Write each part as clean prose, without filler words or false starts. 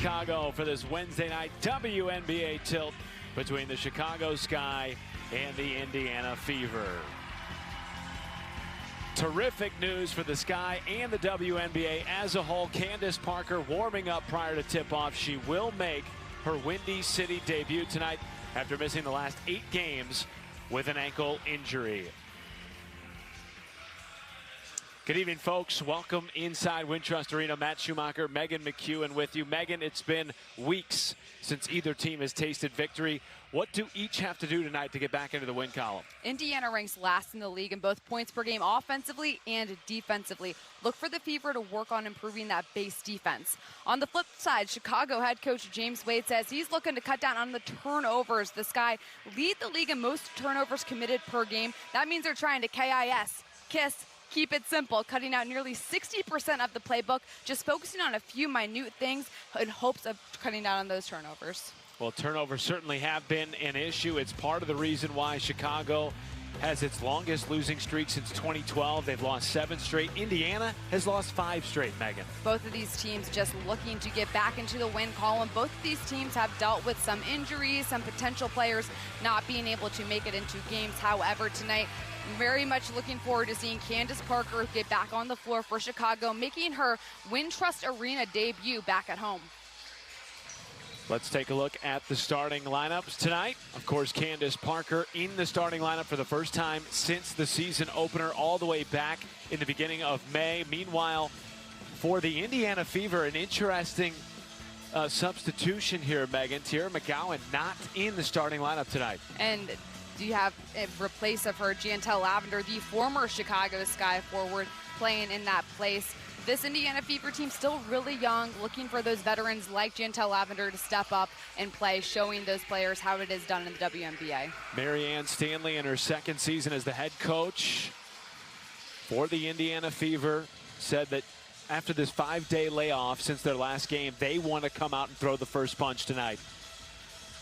Chicago for this Wednesday night WNBA tilt between the Chicago Sky and the Indiana Fever. Terrific news for the Sky and the WNBA as a whole. Candace Parker warming up prior to tip-off. She will make her Windy City debut tonight after missing the last 8 games with an ankle injury. Good evening, folks. Welcome inside Wintrust Arena. Matt Schumacher, Megan McEwen with you. Megan, it's been weeks since either team has tasted victory. What do each have to do tonight to get back into the win column? Indiana ranks last in the league in both points per game offensively and defensively. Look for the Fever to work on improving that base defense. On the flip side, Chicago head coach James Wade says he's looking to cut down on the turnovers. The Sky lead the league in most turnovers committed per game. That means they're trying to keep it simple, cutting out nearly 60% of the playbook, just focusing on a few minute things in hopes of cutting down on those turnovers. Well, turnovers certainly have been an issue. It's part of the reason why Chicago has its longest losing streak since 2012. They've lost 7 straight. Indiana has lost 5 straight, Megan. Both of these teams just looking to get back into the win column. Both of these teams have dealt with some injuries, some potential players not being able to make it into games. However, tonight, very much looking forward to seeing Candace Parker get back on the floor for Chicago, making her Wintrust Arena debut back at home. Let's take a look at the starting lineups tonight. Of course, Candace Parker in the starting lineup for the first time since the season opener, all the way back in the beginning of May. Meanwhile, for the Indiana Fever, an interesting substitution here, Megan. Tierra McGowan not in the starting lineup tonight. And you have in replace of her Jantel Lavender, the former Chicago Sky forward, playing in that place. This Indiana Fever team still really young, looking for those veterans like Jantel Lavender to step up and play, showing those players how it is done in the WNBA. Marianne Stanley in her second season as the head coach for the Indiana Fever said that after this 5-day layoff since their last game, they want to come out and throw the first punch tonight.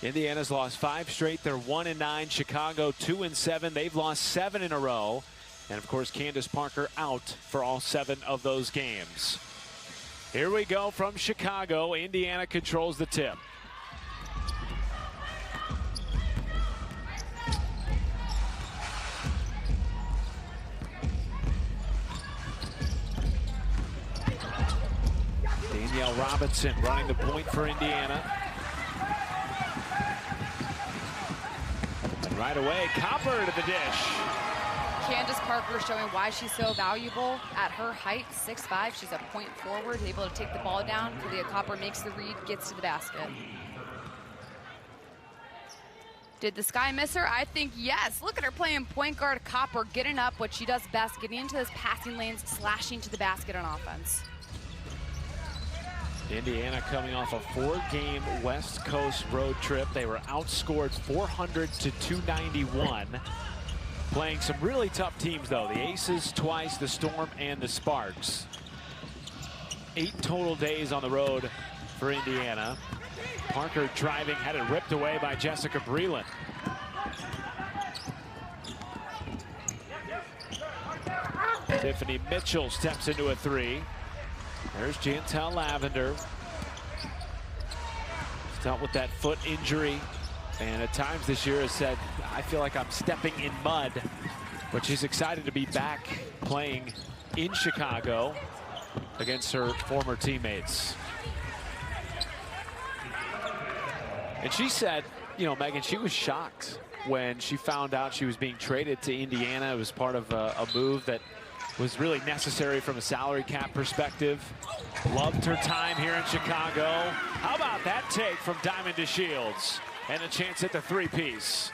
Indiana's lost 5 straight. They're 1-9. Chicago 2-7. They've lost 7 in a row. And of course, Candace Parker out for all 7 of those games. Here we go from Chicago. Indiana controls the tip. Danielle Robinson running the point for Indiana. And right away, Copper to the dish. Candace Parker showing why she's so valuable at her height, 6'5". She's a point forward, able to take the ball down. Kalia Copper makes the read, gets to the basket. Did the Sky miss her? I think yes. Look at her playing point guard. Copper getting up, what she does best, getting into those passing lanes, slashing to the basket on offense. Indiana coming off a 4-game West Coast road trip. They were outscored 400-291. Playing some really tough teams, though. The Aces twice, the Storm, and the Sparks. 8 total days on the road for Indiana. Parker driving, had it ripped away by Jessica Breland. Tiffany Mitchell steps into a 3. There's Jantel Lavender. She's dealt with that foot injury. And at times this year has said, I feel like I'm stepping in mud. But she's excited to be back playing in Chicago against her former teammates. And she said, you know, Megan, she was shocked when she found out she was being traded to Indiana. It was part of a move that was really necessary from a salary cap perspective. Loved her time here in Chicago. How about that take from Diamond DeShields? And a chance at the 3-piece.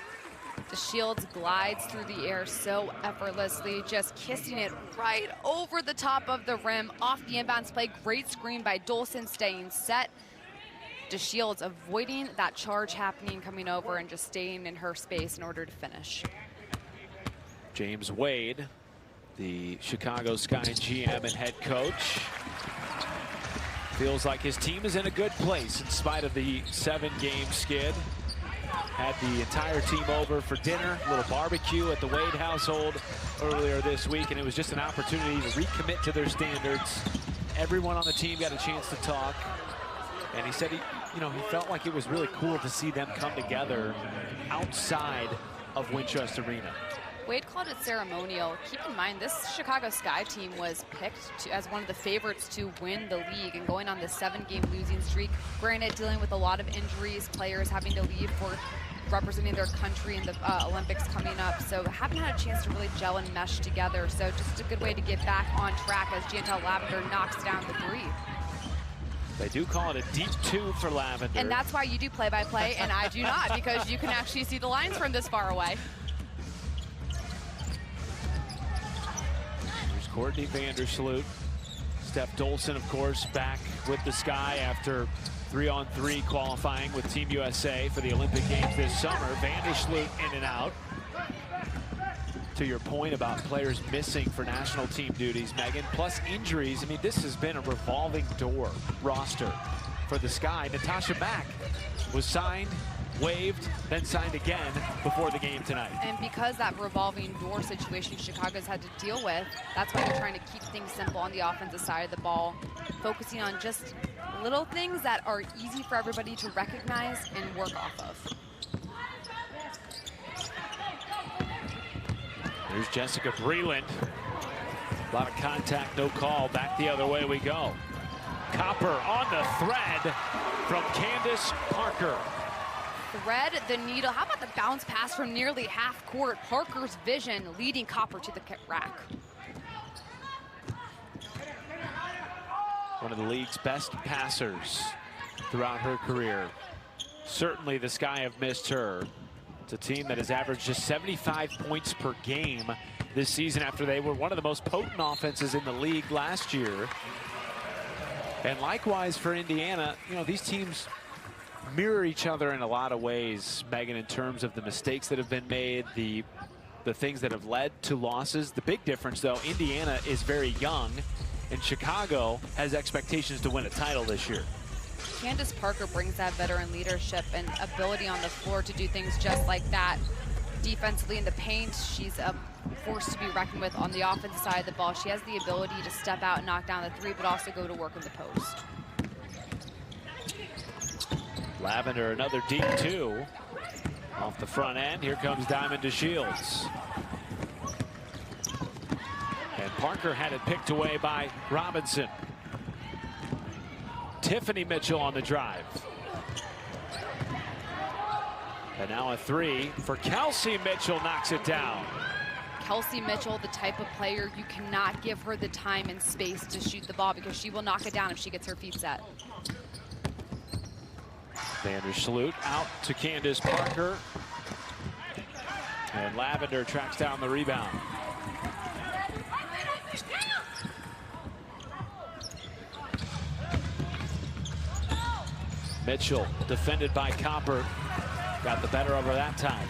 DeShields glides through the air so effortlessly, just kissing it right over the top of the rim, off the inbounds play. Great screen by Dolson, staying set. DeShields avoiding that charge happening, coming over and just staying in her space in order to finish. James Wade, the Chicago Sky GM and head coach, feels like his team is in a good place in spite of the 7-game skid. Had the entire team over for dinner, a little barbecue at the Wade household earlier this week, and it was just an opportunity to recommit to their standards. Everyone on the team got a chance to talk. And he said he felt like it was really cool to see them come together outside of Wintrust Arena. Wade called it ceremonial. Keep in mind, this Chicago Sky team was picked as one of the favorites to win the league and going on this 7-game losing streak. Granted, dealing with a lot of injuries, players having to leave for representing their country in the Olympics coming up. So haven't had a chance to really gel and mesh together. So just a good way to get back on track as Chantel Lavender knocks down the 3. They do call it a deep 2 for Lavender. And that's why you do play-by-play and I do not, because you can actually see the lines from this far away. Here's Courtney Vandersloot. Steph Dolson, of course, back with the Sky after 3-on-3 qualifying with Team USA for the Olympic Games this summer. Vandersloot in and out. To your point about players missing for national team duties, Megan, plus injuries, I mean, this has been a revolving door roster for the Sky. Natasha Mack was signed, waived, then signed again before the game tonight. And because that revolving door situation Chicago's had to deal with, that's why they're trying to keep things simple on the offensive side of the ball, focusing on just little things that are easy for everybody to recognize and work off of. There's Jessica Breland. A lot of contact, no call. Back the other way we go. Copper on the thread from Candace Parker. Thread the needle. How about the bounce pass from nearly half court? Parker's vision leading Copper to the rack. One of the league's best passers throughout her career. Certainly the Sky have missed her. It's a team that has averaged just 75 points per game this season after they were one of the most potent offenses in the league last year. And likewise for Indiana, these teams mirror each other in a lot of ways, Megan, in terms of the mistakes that have been made, the things that have led to losses. The big difference, though, Indiana is very young, and Chicago has expectations to win a title this year. Candace Parker brings that veteran leadership and ability on the floor to do things just like that. Defensively in the paint, she's a force to be reckoned with on the offensive side of the ball. She has the ability to step out and knock down the 3, but also go to work in the post. Lavender, another deep 2 off the front end. Here comes Diamond DeShields. And Parker had it picked away by Robinson. Tiffany Mitchell on the drive. And now a 3 for Kelsey Mitchell, knocks it down. Kelsey Mitchell, the type of player you cannot give her the time and space to shoot the ball because she will knock it down if she gets her feet set. Vandersloot out to Candace Parker. And Lavender tracks down the rebound. Mitchell, defended by Copper, got the better of her that time.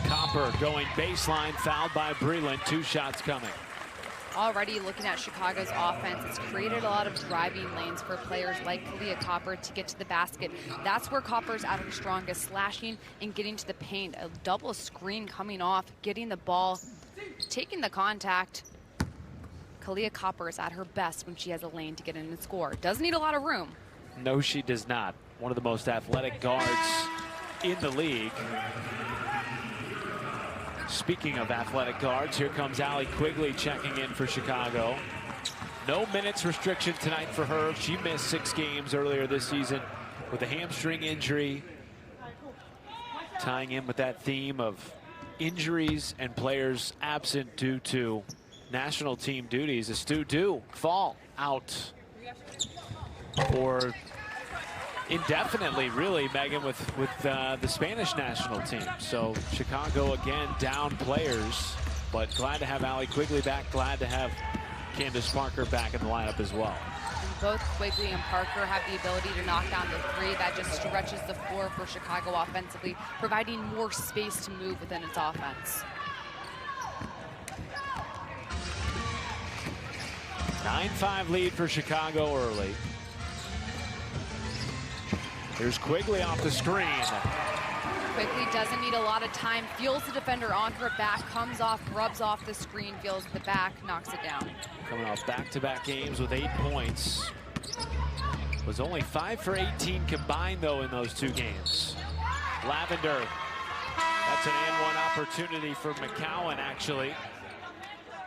Copper going baseline, fouled by Breland. 2 shots coming. Already looking at Chicago's offense, it's created a lot of driving lanes for players like Kalia Copper to get to the basket. That's where Copper's at her strongest, slashing and getting to the paint. A double screen coming off, getting the ball, taking the contact. Kalia Copper is at her best when she has a lane to get in and score. Doesn't need a lot of room. No, she does not. One of the most athletic guards in the league. Speaking of athletic guards, here comes Allie Quigley checking in for Chicago. No minutes restriction tonight for her. She missed 6 games earlier this season with a hamstring injury. Tying in with that theme of injuries and players absent due to national team duties. Stu do fall out for indefinitely, really, Megan, with the Spanish national team. So Chicago again down players, but glad to have Allie Quigley back. Glad to have Candace Parker back in the lineup as well. And both Quigley and Parker have the ability to knock down the 3. That just stretches the floor for Chicago offensively, providing more space to move within its offense. 9-5 lead for Chicago early. Here's Quigley off the screen. quickly, doesn't need a lot of time, feels the defender on her back, comes off, rubs off the screen, feels the back, knocks it down. Coming off back-to-back games with 8 points. Was only 5 for 18 combined, though, in those 2 games. Lavender. That's an and-one opportunity for McCowan, actually.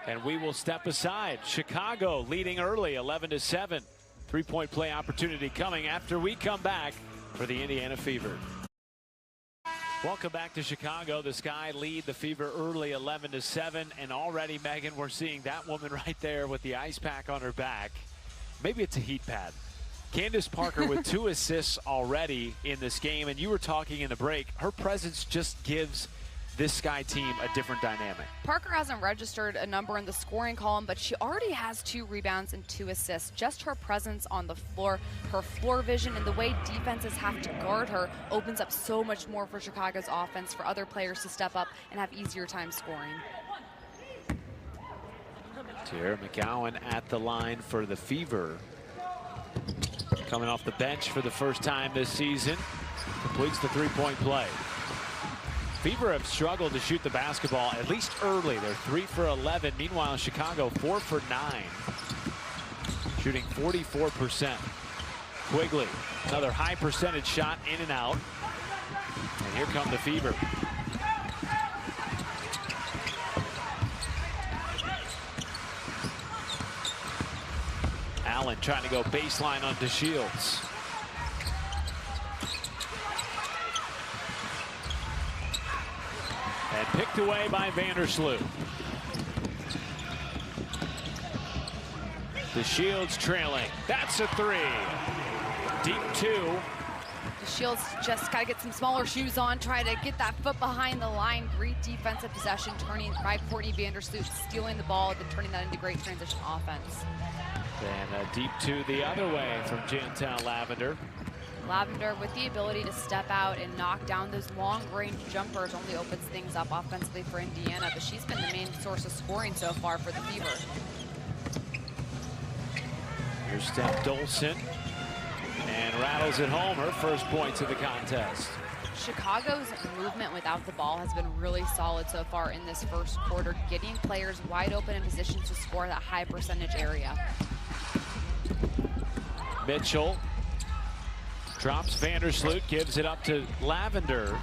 And we will step aside. Chicago leading early, 11-7. 3-point play opportunity coming after we come back for the Indiana Fever. Welcome back to Chicago. The Sky lead the Fever early, 11-7. And already, Megan, we're seeing that woman right there with the ice pack on her back. Maybe it's a heat pad. Candace Parker with 2 assists already in this game. And you were talking in the break. Her presence just gives this Sky team a different dynamic. Parker hasn't registered a number in the scoring column, but she already has 2 rebounds and 2 assists. Just her presence on the floor, her floor vision, and the way defenses have to guard her opens up so much more for Chicago's offense, for other players to step up and have easier time scoring. Tierra McCowan at the line for the Fever. Coming off the bench for the first time this season. Completes the 3-point play. Fever have struggled to shoot the basketball, at least early. They're 3 for 11. Meanwhile, Chicago 4 for 9. Shooting 44%. Quigley, another high percentage shot in and out. And here come the Fever. Allen trying to go baseline on DeShields. And picked away by Vandersloot. DeShields trailing. That's a 3. Deep 2. DeShields just got to get some smaller shoes on, try to get that foot behind the line. Great defensive possession, turning by Courtney Vandersloot, stealing the ball, then turning that into great transition offense. And a deep 2 the other way from Jantown Lavender. Lavender with the ability to step out and knock down those long-range jumpers only opens things up offensively for Indiana, but she's been the main source of scoring so far for the Fever. Here's Steph Dolson, and rattles it home, her first points of the contest. Chicago's movement without the ball has been really solid so far in this first quarter, getting players wide open in positions to score that high percentage area. Mitchell drops Vandersloot, gives it up to Lavender.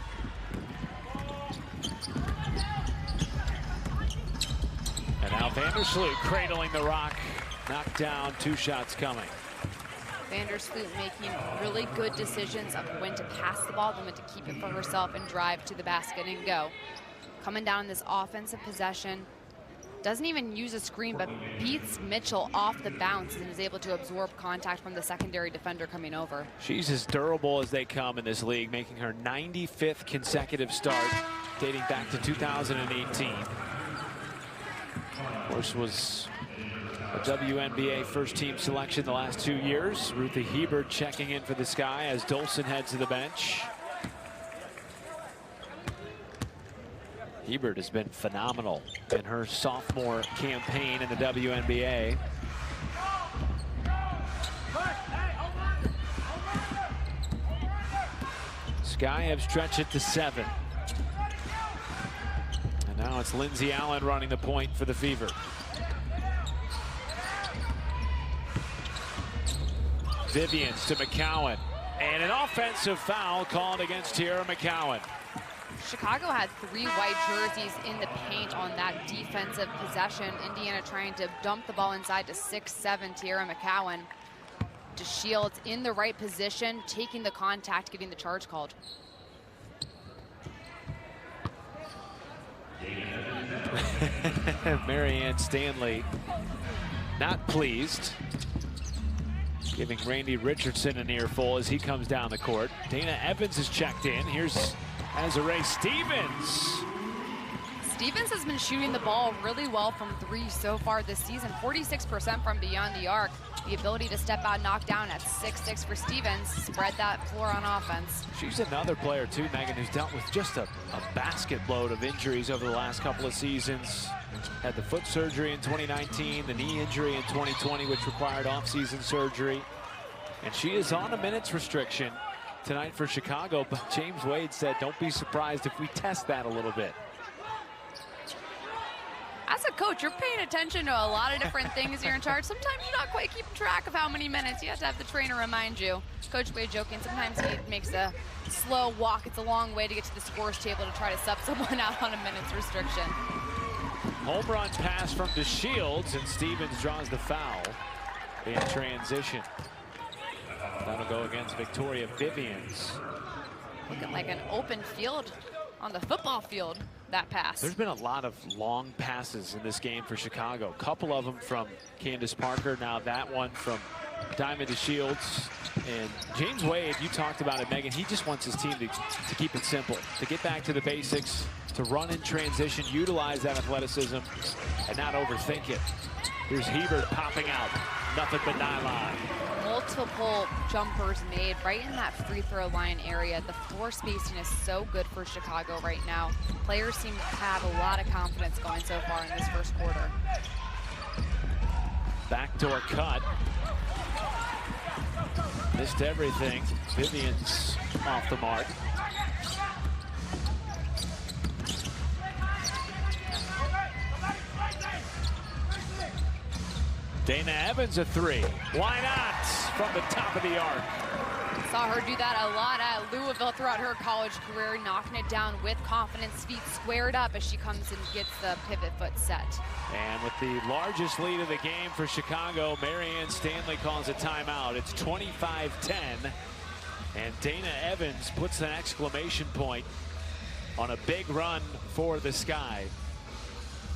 And now Vandersloot cradling the rock. Knocked down, 2 shots coming. Vandersloot making really good decisions of when to pass the ball, then when to keep it for herself and drive to the basket and go. Coming down this offensive possession, doesn't even use a screen, but beats Mitchell off the bounce and is able to absorb contact from the secondary defender coming over. She's as durable as they come in this league, making her 95th consecutive start, dating back to 2018. Of course, was a WNBA first-team selection the last 2 years. Ruthie Hebert checking in for the Sky as Dolson heads to the bench. Hebert has been phenomenal in her sophomore campaign in the WNBA. Sky have stretched it to 7. And now it's Lindsay Allen running the point for the Fever. Vivians to McCowan. And an offensive foul called against Tierra McCowan. Chicago had 3 white jerseys in the paint on that defensive possession. Indiana trying to dump the ball inside to 6'7" Tierra McCowan. DeShields in the right position, taking the contact, getting the charge called. Marianne Stanley not pleased, giving Randy Richardson an earful as he comes down the court. Dana Evans is checked in. Here's Azuré Stevens. Stevens has been shooting the ball really well from 3 so far this season, 46% from beyond the arc. The ability to step out, knock down at 6'6" for Stevens, spread that floor on offense. She's another player too, Megan, who's dealt with just a basket load of injuries over the last couple of seasons. Had the foot surgery in 2019, the knee injury in 2020, which required off-season surgery. And she is on a minutes restriction tonight for Chicago, but James Wade said, don't be surprised if we test that a little bit. As a coach, you're paying attention to a lot of different things you're in charge. Sometimes you're not quite keeping track of how many minutes. You have to have the trainer remind you. Coach Wade joking, sometimes he makes a slow walk. It's a long way to get to the scores table to try to sub someone out on a minute's restriction. Home run pass from DeShields, and Stevens draws the foul in transition. That'll go against Victoria Vivians. Looking like an open field on the football field, that pass. There's been a lot of long passes in this game for Chicago. A couple of them from Candace Parker. Now that one from Diamond DeShields. And James Wade, you talked about it, Megan. He just wants his team to keep it simple, to get back to the basics, to run in transition, utilize that athleticism, and not overthink it. Here's Hebert popping out. Nothing but nylon. Multiple jumpers made right in that free throw line area. The floor spacing is so good for Chicago right now. Players seem to have a lot of confidence going so far in this first quarter. Backdoor cut. Missed everything. Vivians off the mark. Dana Evans a three. Why not? From the top of the arc. Saw her do that a lot at Louisville throughout her college career, knocking it down with confidence, feet squared up as she comes and gets the pivot foot set. And with the largest lead of the game for Chicago, Marianne Stanley calls a timeout. It's 25-10, and Dana Evans puts an exclamation point on a big run for the Sky.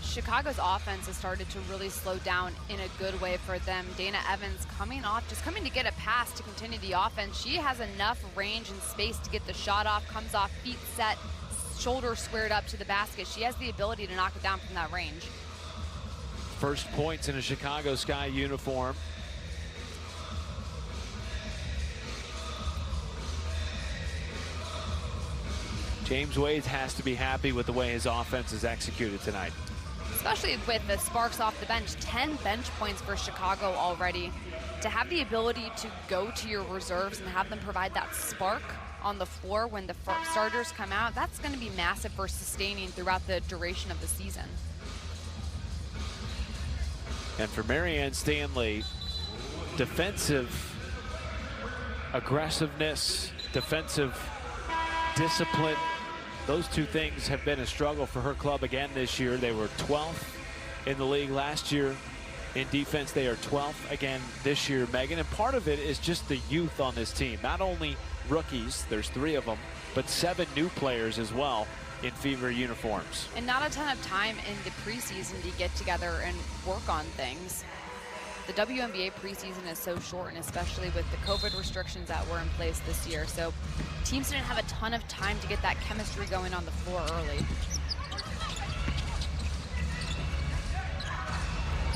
Chicago's offense has started to really slow down in a good way for them. Dana Evans coming to get a pass to continue the offense. She has enough range and space to get the shot off, comes off, feet set, shoulders squared up to the basket. She has the ability to knock it down from that range. First points in a Chicago Sky uniform. James Wade has to be happy with the way his offense is executed tonight. Especially with the sparks off the bench. 10 bench points for Chicago already. To have the ability to go to your reserves and have them provide that spark on the floor when the starters come out, that's going to be massive for sustaining throughout the duration of the season. And for Marianne Stanley, defensive aggressiveness, defensive discipline, those two things have been a struggle for her club again this year. They were 12th in the league last year in defense. They are 12th again this year, Megan. And part of it is just the youth on this team. Not only rookies, there's 3 of them, but 7 new players as well in Fever uniforms. And not a ton of time in the preseason to get together and work on things. The WNBA preseason is so short, and especially with the COVID restrictions that were in place this year. So teams didn't have a ton of time to get that chemistry going on the floor early.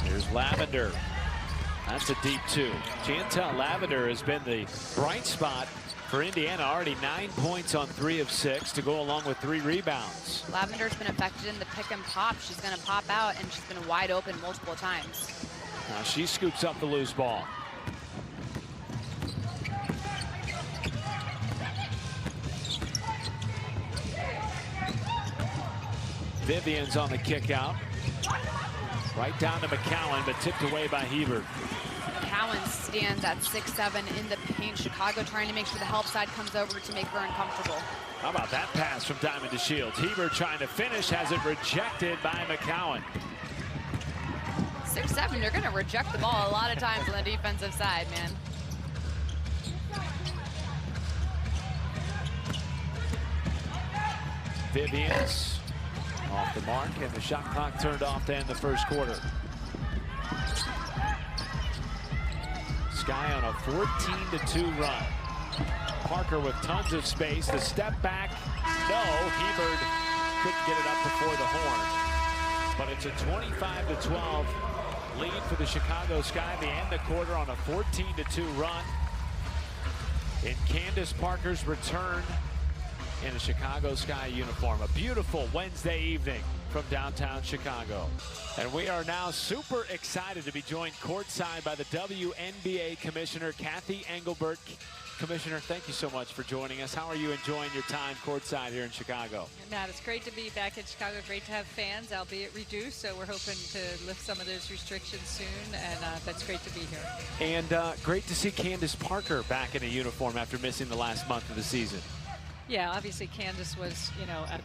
Here's Lavender. That's a deep 2. Chantel Lavender has been the bright spot for Indiana. Already 9 points on 3 of 6 to go along with 3 rebounds. Lavender's been affected in the pick and pop. She's going to pop out, and she's been wide open multiple times. Now she scoops up the loose ball. Vivian's on the kick out. Right down to McCowan, but tipped away by Hebert. McCowan stands at 6'7" in the paint. Chicago trying to make sure the help side comes over to make her uncomfortable. How about that pass from Diamond DeShields? Hebert trying to finish, has it rejected by McCowan. 6'7", they're going to reject the ball a lot of times on the defensive side, man. Vivians off the mark, and the shot clock turned off to end the first quarter. Sky on a 14-2 run. Parker with tons of space. The step back, no. Hebert couldn't get it up before the horn. But it's a 25-12 lead for the Chicago Sky. They end the quarter on a 14-2 run. In Candace Parker's return in a Chicago Sky uniform. A beautiful Wednesday evening from downtown Chicago. And we are now super excited to be joined courtside by the WNBA Commissioner Kathy Engelbert. Commissioner, thank you so much for joining us. How are you enjoying your time courtside here in Chicago? Matt, it's great to be back in Chicago. Great to have fans, albeit reduced. So we're hoping to lift some of those restrictions soon, and that's great to be here. And great to see Candace Parker back in a uniform after missing the last month of the season. Yeah, obviously Candace was,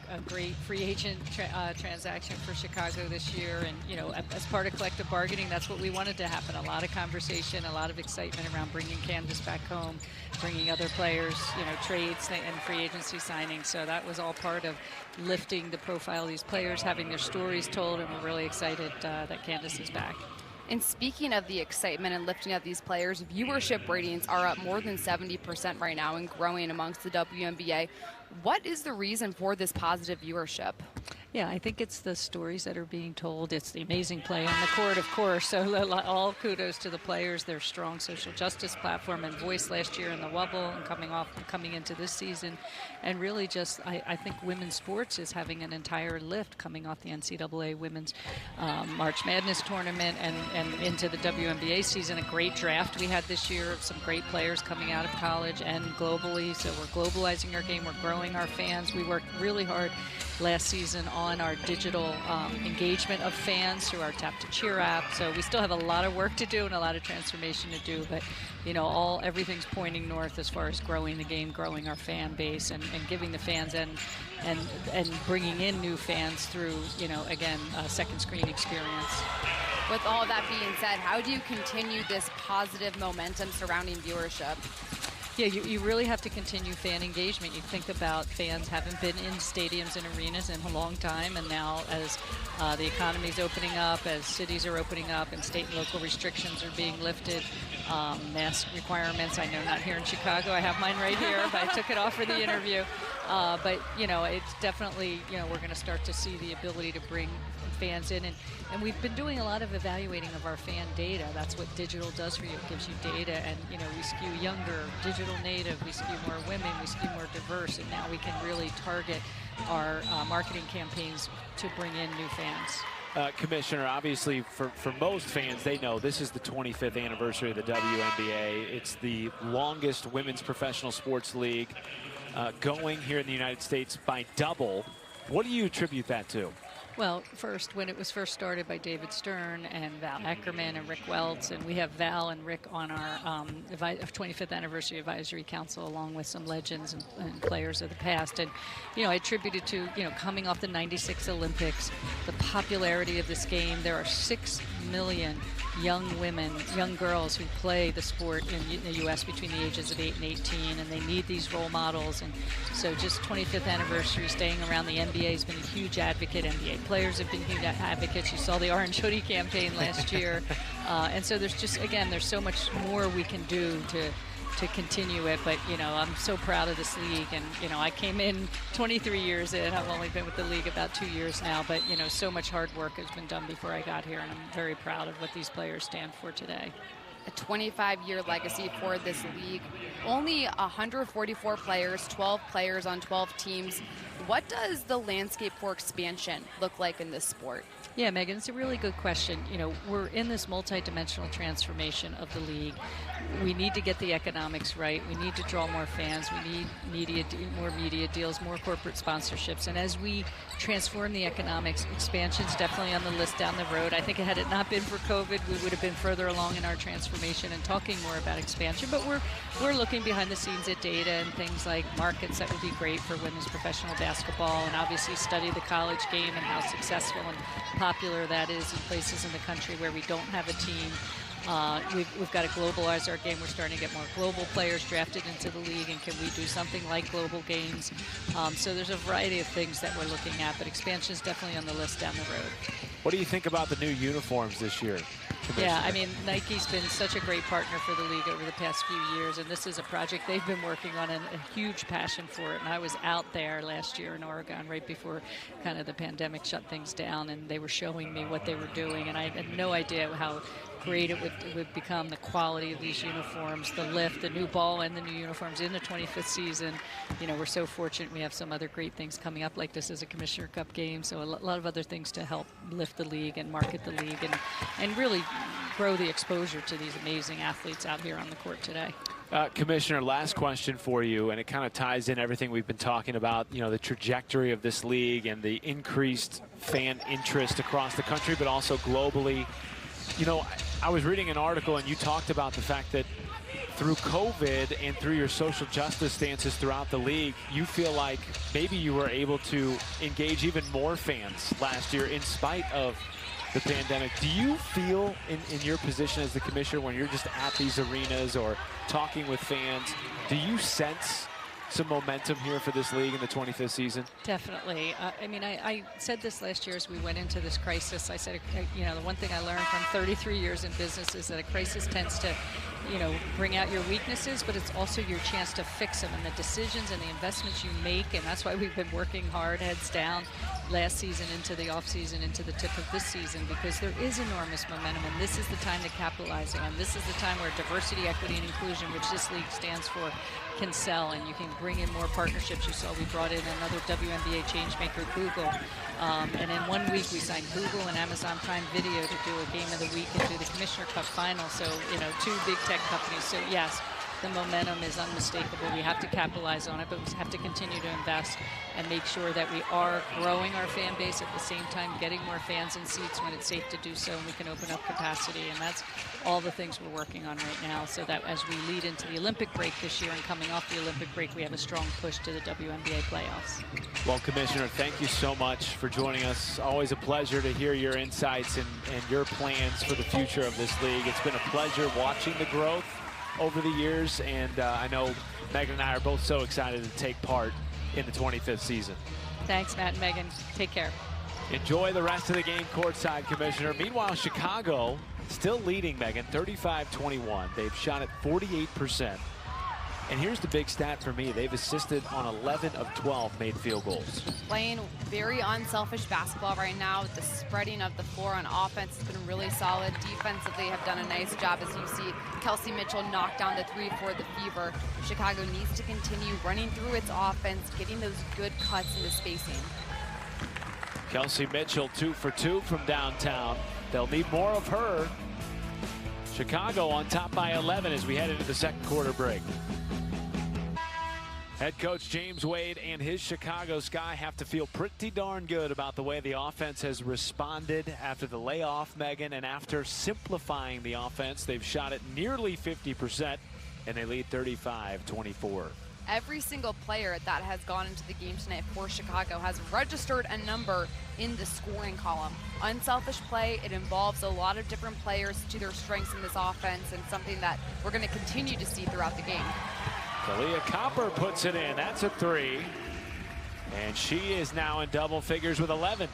a great free agent transaction for Chicago this year. And, as part of collective bargaining, that's what we wanted to happen. A lot of conversation, a lot of excitement around bringing Candace back home, bringing other players, trades and free agency signings. So that was all part of lifting the profile of these players, having their stories told, and we're really excited that Candace is back. And speaking of the excitement and lifting up these players, viewership ratings are up more than 70% right now and growing amongst the WNBA. What is the reason for this positive viewership? Yeah, I think it's the stories that are being told. It's the amazing play on the court, of course. So all kudos to the players. Their strong social justice platform and voice last year in the Wubble and coming into this season. And really just, I think women's sports is having an entire lift coming off the NCAA Women's March Madness tournament and into the WNBA season. A great draft we had this year of some great players coming out of college and globally. So we're globalizing our game. We're growing our fans. We worked really hard last season on our digital engagement of fans through our Tap to Cheer app. So we still have a lot of work to do and a lot of transformation to do, but everything's pointing north as far as growing the game, growing our fan base, and giving the fans and bringing in new fans through, again, a second screen experience. With all that being said, how do you continue this positive momentum surrounding viewership? Yeah, you really have to continue fan engagement. You think about fans haven't been in stadiums and arenas in a long time, and now as the economy's opening up, as cities are opening up, and state and local restrictions are being lifted, mask requirements. I know not here in Chicago. I have mine right here, but I took it off for the interview. But it's definitely, we're going to start to see the ability to bring fans in, and we've been doing a lot of evaluating of our fan data. That's what digital does for you. It gives you data, and we skew younger, digital native, we skew more women, we skew more diverse, and now we can really target our marketing campaigns to bring in new fans. Commissioner, obviously for most fans, they know this is the 25th anniversary of the WNBA. It's the longest women's professional sports league going here in the United States by double. What do you attribute that to? Well, first, when it was first started by David Stern and Val Ackerman and Rick Welts, and we have Val and Rick on our 25th anniversary advisory council, along with some legends and players of the past. And, I attribute it to, coming off the '96 Olympics, the popularity of this game. There are 6 million young women, young girls who play the sport in the U.S. between the ages of 8 and 18, and they need these role models. And so just 25th anniversary, staying around. The NBA has been a huge advocate. NBA players have been huge advocates. You saw the Orange Hoodie campaign last year. And so there's so much more we can do to continue it, but I'm so proud of this league, and I came in 23 years in. I've only been with the league about 2 years now, but so much hard work has been done before I got here, and I'm very proud of what these players stand for today. A 25-year legacy for this league. Only 144 players, 12 players on 12 teams. What does the landscape for expansion look like in this sport? Yeah, Megan, it's a really good question. We're in this multi-dimensional transformation of the league. We need to get the economics right. We need to draw more fans. We need more media deals, more corporate sponsorships. And as we transform the economics, expansion's definitely on the list down the road. I think had it not been for COVID, we would have been further along in our transformation and talking more about expansion. But we're looking behind the scenes at data and things like markets that would be great for women's professional basketball, and obviously study the college game and how successful and popular that is in places in the country where we don't have a team. We've got to globalize our game. We're starting to get more global players drafted into the league, and can we do something like global games? So there's a variety of things that we're looking at, but expansion is definitely on the list down the road. What do you think about the new uniforms this year? Yeah, I mean, Nike's been such a great partner for the league over the past few years, and this is a project they've been working on and a huge passion for it. And I was out there last year in Oregon right before kind of the pandemic shut things down, and they were showing me what they were doing, and I had no idea how great it would become, the quality of these uniforms, the lift, the new ball, and the new uniforms in the 25th season. We're so fortunate we have some other great things coming up, like this is a Commissioner Cup game, so a lot of other things to help lift the league and market the league and really grow the exposure to these amazing athletes out here on the court today. Commissioner, last question for you, and it kind of ties in everything we've been talking about, you know, the trajectory of this league and the increased fan interest across the country, but also globally. You know, I was reading an article, and you talked about the fact that through COVID and through your social justice stances throughout the league, you feel like maybe you were able to engage even more fans last year in spite of the pandemic. Do you feel in your position as the commissioner, when you're just at these arenas or talking with fans, do you sense some momentum here for this league in the 25th season? Definitely. I mean, I said this last year as we went into this crisis. I said, you know, the one thing I learned from 33 years in business is that a crisis tends to, you know, bring out your weaknesses, but it's also your chance to fix them, and the decisions and the investments you make. And that's why we've been working hard, heads down, last season into the off season, into the tip of this season, because there is enormous momentum, and this is the time to capitalize on. This is the time where diversity, equity, and inclusion, which this league stands for, can sell, and you can bring in more partnerships. You saw we brought in another WNBA changemaker, Google, and in 1 week we signed Google and Amazon Prime Video to do a game of the week and do the Commissioner Cup final. So, you know, 2 big tech companies. So yes, the momentum is unmistakable. We have to capitalize on it, but we have to continue to invest and make sure that we are growing our fan base at the same time, getting more fans in seats when it's safe to do so, and we can open up capacity. And that's all the things we're working on right now, so that as we lead into the Olympic break this year and coming off the Olympic break, we have a strong push to the WNBA playoffs. Well, Commissioner, thank you so much for joining us. Always a pleasure to hear your insights and your plans for the future of this league. It's been a pleasure watching the growth over the years, and I know Megan and I are both so excited to take part in the 25th season. Thanks, Matt and Megan. Take care. Enjoy the rest of the game courtside, Commissioner. Meanwhile, Chicago still leading, Megan, 35-21. They've shot at 48%. And here's the big stat for me. They've assisted on 11 of 12 made field goals. Playing very unselfish basketball right now. The spreading of the floor on offense has been really solid. Defensively have done a nice job, as you see Kelsey Mitchell knock down the 3 for the Fever. Chicago needs to continue running through its offense, getting those good cuts into spacing. Kelsey Mitchell 2 for 2 from downtown. They'll need more of her. Chicago on top by 11 as we head into the second quarter break. Head coach James Wade and his Chicago Sky have to feel pretty darn good about the way the offense has responded after the layoff, Megan, and after simplifying the offense. They've shot at nearly 50%, and they lead 35-24. Every single player that has gone into the game tonight for Chicago has registered a number in the scoring column. Unselfish play, it involves a lot of different players to their strengths in this offense, and something that we're going to continue to see throughout the game. Kalia Copper puts it in. That's a 3. And she is now in double figures with 11.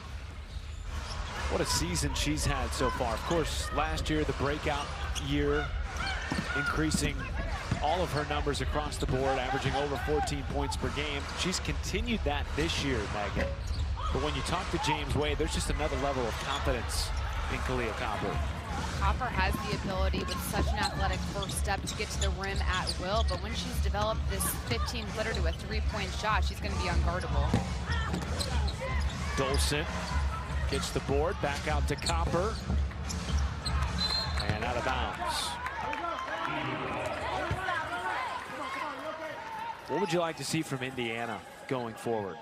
What a season she's had so far. Of course, last year, the breakout year, increasing all of her numbers across the board, averaging over 14 points per game. She's continued that this year, Megan. But when you talk to James Wade, there's just another level of confidence in Kalia Copper. Copper has the ability with such an athletic first step to get to the rim at will, but when she's developed this 15-footer to a 3-point shot, she's going to be unguardable. Dolson gets the board, back out to Copper, and out of bounds. What would you like to see from Indiana going forward?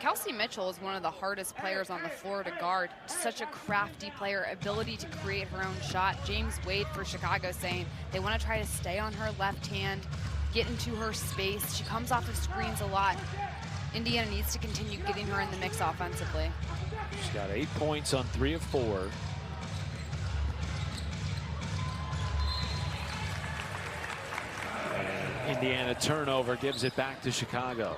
Kelsey Mitchell is one of the hardest players on the floor to guard. Such a crafty player, ability to create her own shot. James Wade for Chicago saying they want to try to stay on her left hand, get into her space. She comes off of screens a lot. Indiana needs to continue getting her in the mix offensively. She's got 8 points on 3 of 4. And Indiana turnover gives it back to Chicago.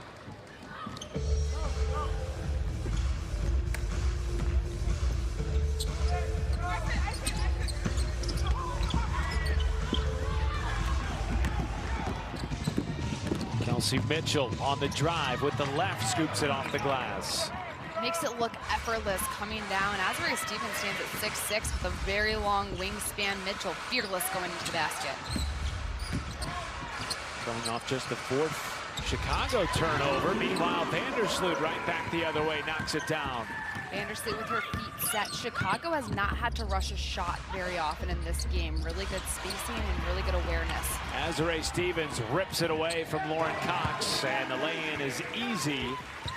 Kelsey Mitchell on the drive with the left, scoops it off the glass. Makes it look effortless coming down. Azariah Stevens stands at 6'6" with a very long wingspan. Mitchell fearless going into the basket. Going off just the 4th Chicago turnover. Meanwhile, Vandersloot right back the other way, knocks it down. Vandersloot with her feet set. Chicago has not had to rush a shot very often in this game. Really good spacing and really good awareness. Azurá Stevens rips it away from Lauren Cox, and the lay-in is easy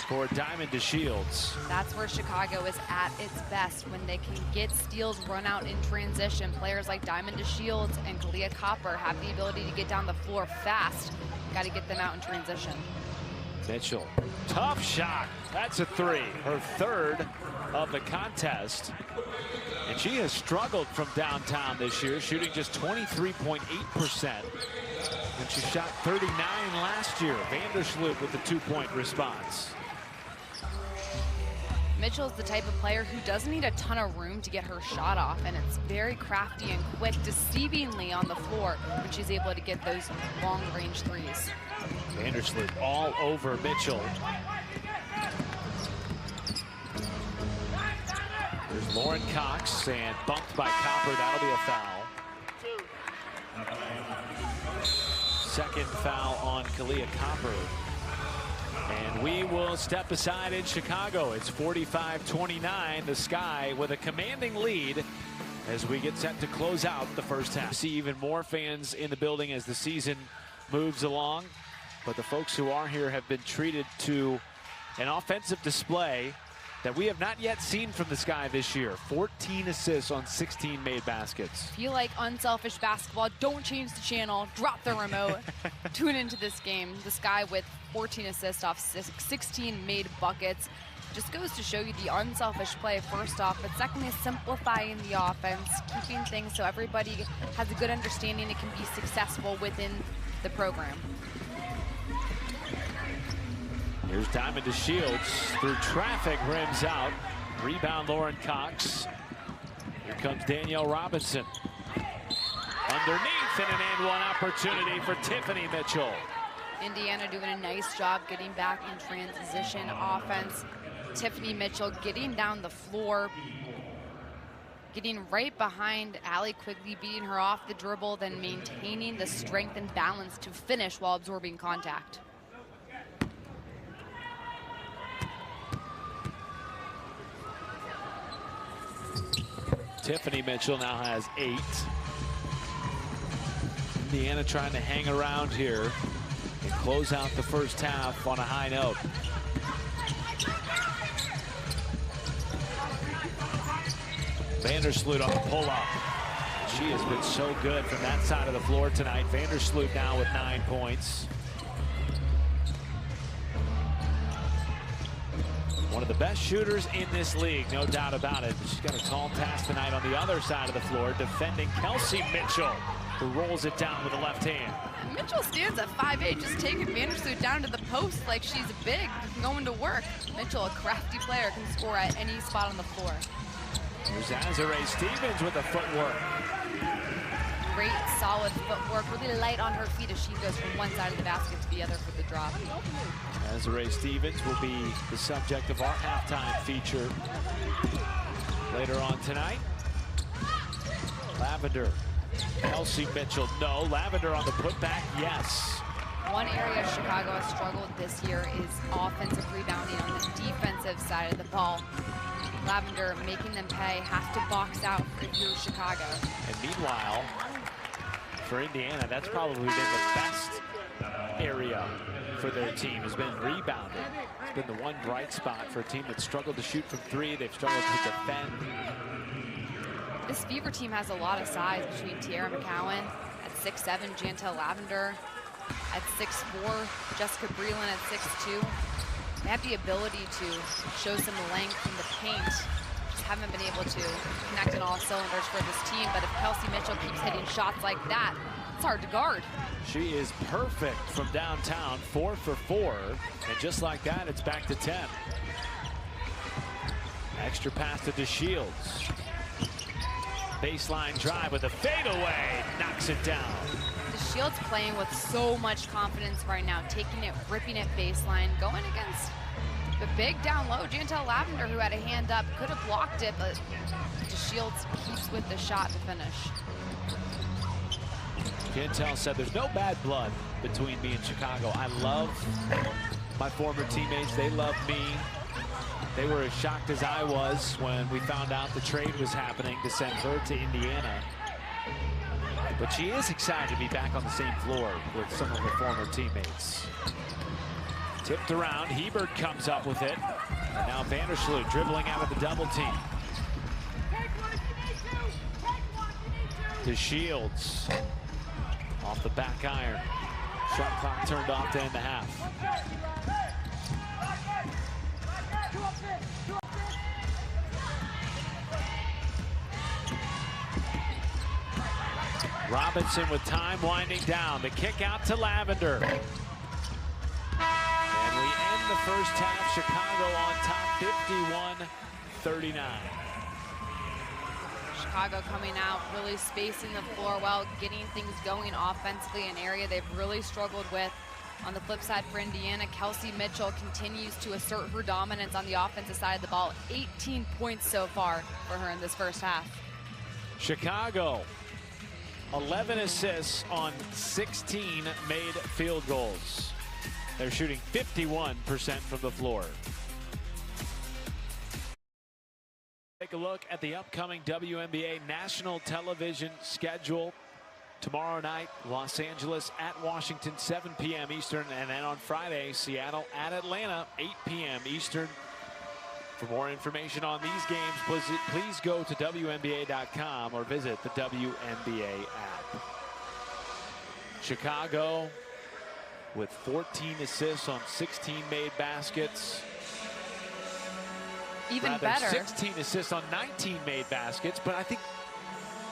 for Diamond DeShields. That's where Chicago is at its best, when they can get steals run out in transition. Players like Diamond DeShields and Kalia Copper have the ability to get down the floor fast. Got to get them out in transition. Mitchell, tough shot. That's a three, her third of the contest. And she has struggled from downtown this year, shooting just 23.8%. And she shot 39 last year. Vandersloot with the 2-point response. Mitchell's the type of player who doesn't need a ton of room to get her shot off, and it's very crafty and quick, deceivingly on the floor when she's able to get those long-range threes. Vandersloot all over Mitchell. There's Lauren Cox, and bumped by Copper. That'll be a foul. Second foul on Kalia Copper. And we will step aside in Chicago. It's 45-29. The Sky with a commanding lead as we get set to close out the first half. See even more fans in the building as the season moves along. But the folks who are here have been treated to an offensive display that we have not yet seen from the Sky this year. 14 assists on 16 made baskets. If you like unselfish basketball, don't change the channel, drop the remote, tune into this game. The Sky with 14 assists off 16 made buckets. Just goes to show you the unselfish play, first off, but secondly, simplifying the offense, keeping things so everybody has a good understanding it can be successful within the program. Here's Diamond DeShields through traffic, rims out. Rebound Lauren Cox. Here comes Danielle Robinson. Underneath, and an and one opportunity for Tiffany Mitchell. Indiana doing a nice job getting back in transition offense. Tiffany Mitchell getting down the floor, getting right behind Allie Quigley, beating her off the dribble, then maintaining the strength and balance to finish while absorbing contact. Tiffany Mitchell now has 8. Indiana trying to hang around here and close out the first half on a high note. Vandersloot on the pull-up. She has been so good from that side of the floor tonight. Vandersloot now with 9 points. One of the best shooters in this league, no doubt about it. She's got a tall task tonight on the other side of the floor, defending Kelsey Mitchell, who rolls it down with the left hand. Mitchell stands at 5'8", just taking Vandersloot down to the post like she's big, going to work. Mitchell, a crafty player, can score at any spot on the floor. Here's Azurá Stevens with the footwork. Great, solid footwork, really light on her feet as she goes from one side of the basket to the other for the drop. Azurá Stevens will be the subject of our halftime feature later on tonight. Lavender, Kelsey Mitchell, no. Lavender on the putback, yes. One area Chicago has struggled this year is offensive rebounding on the defensive side of the ball. Lavender making them pay, has to box out for your Chicago. And meanwhile, for Indiana, that's probably been the best area for their team, has been rebounding. It's been the one bright spot for a team that's struggled to shoot from three. They've struggled to defend. This Fever team has a lot of size between Tiara McCowan at 6'7", Jantel Lavender at 6'4", Jessica Breland at 6'2". They have the ability to show some length in the paint. Just haven't been able to connect on all cylinders for this team. But if Kelsey Mitchell keeps hitting shots like that, it's hard to guard. She is perfect from downtown, 4 for 4. And just like that, it's back to 10. Extra pass to DeShields. Baseline drive with a fadeaway, knocks it down. DeShields playing with so much confidence right now, taking it, ripping it baseline, going against the big down low Jantel Lavender, who had a hand up, could have blocked it, but DeShields keeps with the shot to finish. Jantel said there's no bad blood between me and Chicago. I love my former teammates. They love me. they were as shocked as I was when we found out the trade was happening to send her to Indiana. But she is excited to be back on the same floor with some of her former teammates. Tipped around, Hebert comes up with it. And now Vandersloot dribbling out of the double team. To Shields. Off the back iron. Shot clock turned off to end the half. Robinson with time winding down. The kick out to Lavender. And we end the first half. Chicago on top 51-39. Chicago coming out, really spacing the floor well, getting things going offensively, an area they've really struggled with. On the flip side for Indiana, Kelsey Mitchell continues to assert her dominance on the offensive side of the ball. 18 points so far for her in this first half. Chicago, 11 assists on 16 made field goals. They're shooting 51% from the floor. Take a look at the upcoming WNBA national television schedule. Tomorrow night, Los Angeles at Washington, 7 p.m. Eastern. And then on Friday, Seattle at Atlanta, 8 p.m. Eastern. For more information on these games, please go to WNBA.com or visit the WNBA app. Chicago with 14 assists on 16 made baskets. Even better. 16 assists on 19 made baskets, but I think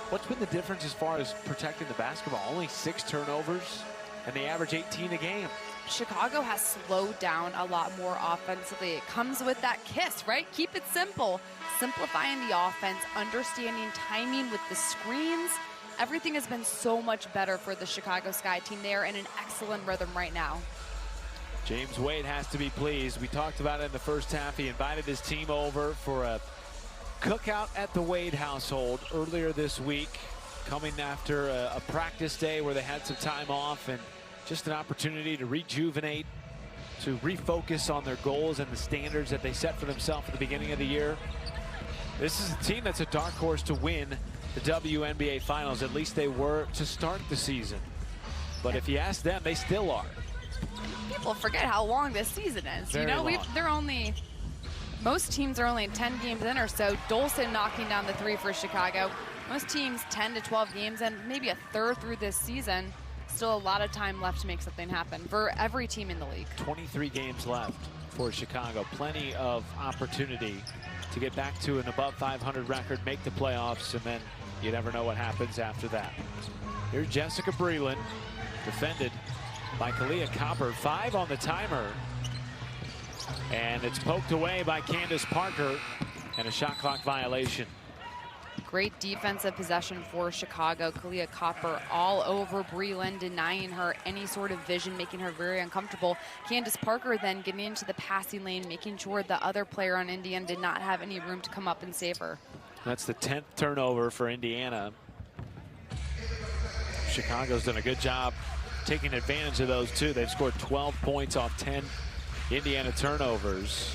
what's been the difference as far as protecting the basketball? Only 6 turnovers, and they average 18 a game. Chicago has slowed down a lot more offensively. It comes with that kiss, right? Keep it simple. Simplifying the offense, understanding timing with the screens. Everything has been so much better for the Chicago Sky team. They are in an excellent rhythm right now. James Wade has to be pleased. We talked about it in the first half. He invited his team over for a cookout at the Wade household earlier this week, coming after a practice day where they had some time off and just an opportunity to rejuvenate, to refocus on their goals and the standards that they set for themselves at the beginning of the year. This is a team that's a dark horse to win the WNBA Finals. At least they were to start the season. But if you ask them, they still are. People forget how long this season is. Very long. Most teams are only 10 games in or so. Dolson knocking down the 3 for Chicago. Most teams 10 to 12 games and maybe a third through this season. Still a lot of time left to make something happen for every team in the league. 23 games left for Chicago. Plenty of opportunity to get back to an above 500 record, make the playoffs, and then you never know what happens after that. Here's Jessica Breland, defended by Kalia Copper. 5 on the timer. And it's poked away by Candace Parker, and a shot clock violation. Great defensive possession for Chicago. Kalia Copper all over Breland, denying her any sort of vision, making her very uncomfortable. Candace Parker then getting into the passing lane, making sure the other player on Indiana did not have any room to come up and save her. That's the 10th turnover for Indiana. Chicago's done a good job taking advantage of those too. They've scored 12 points off 10 Indiana turnovers.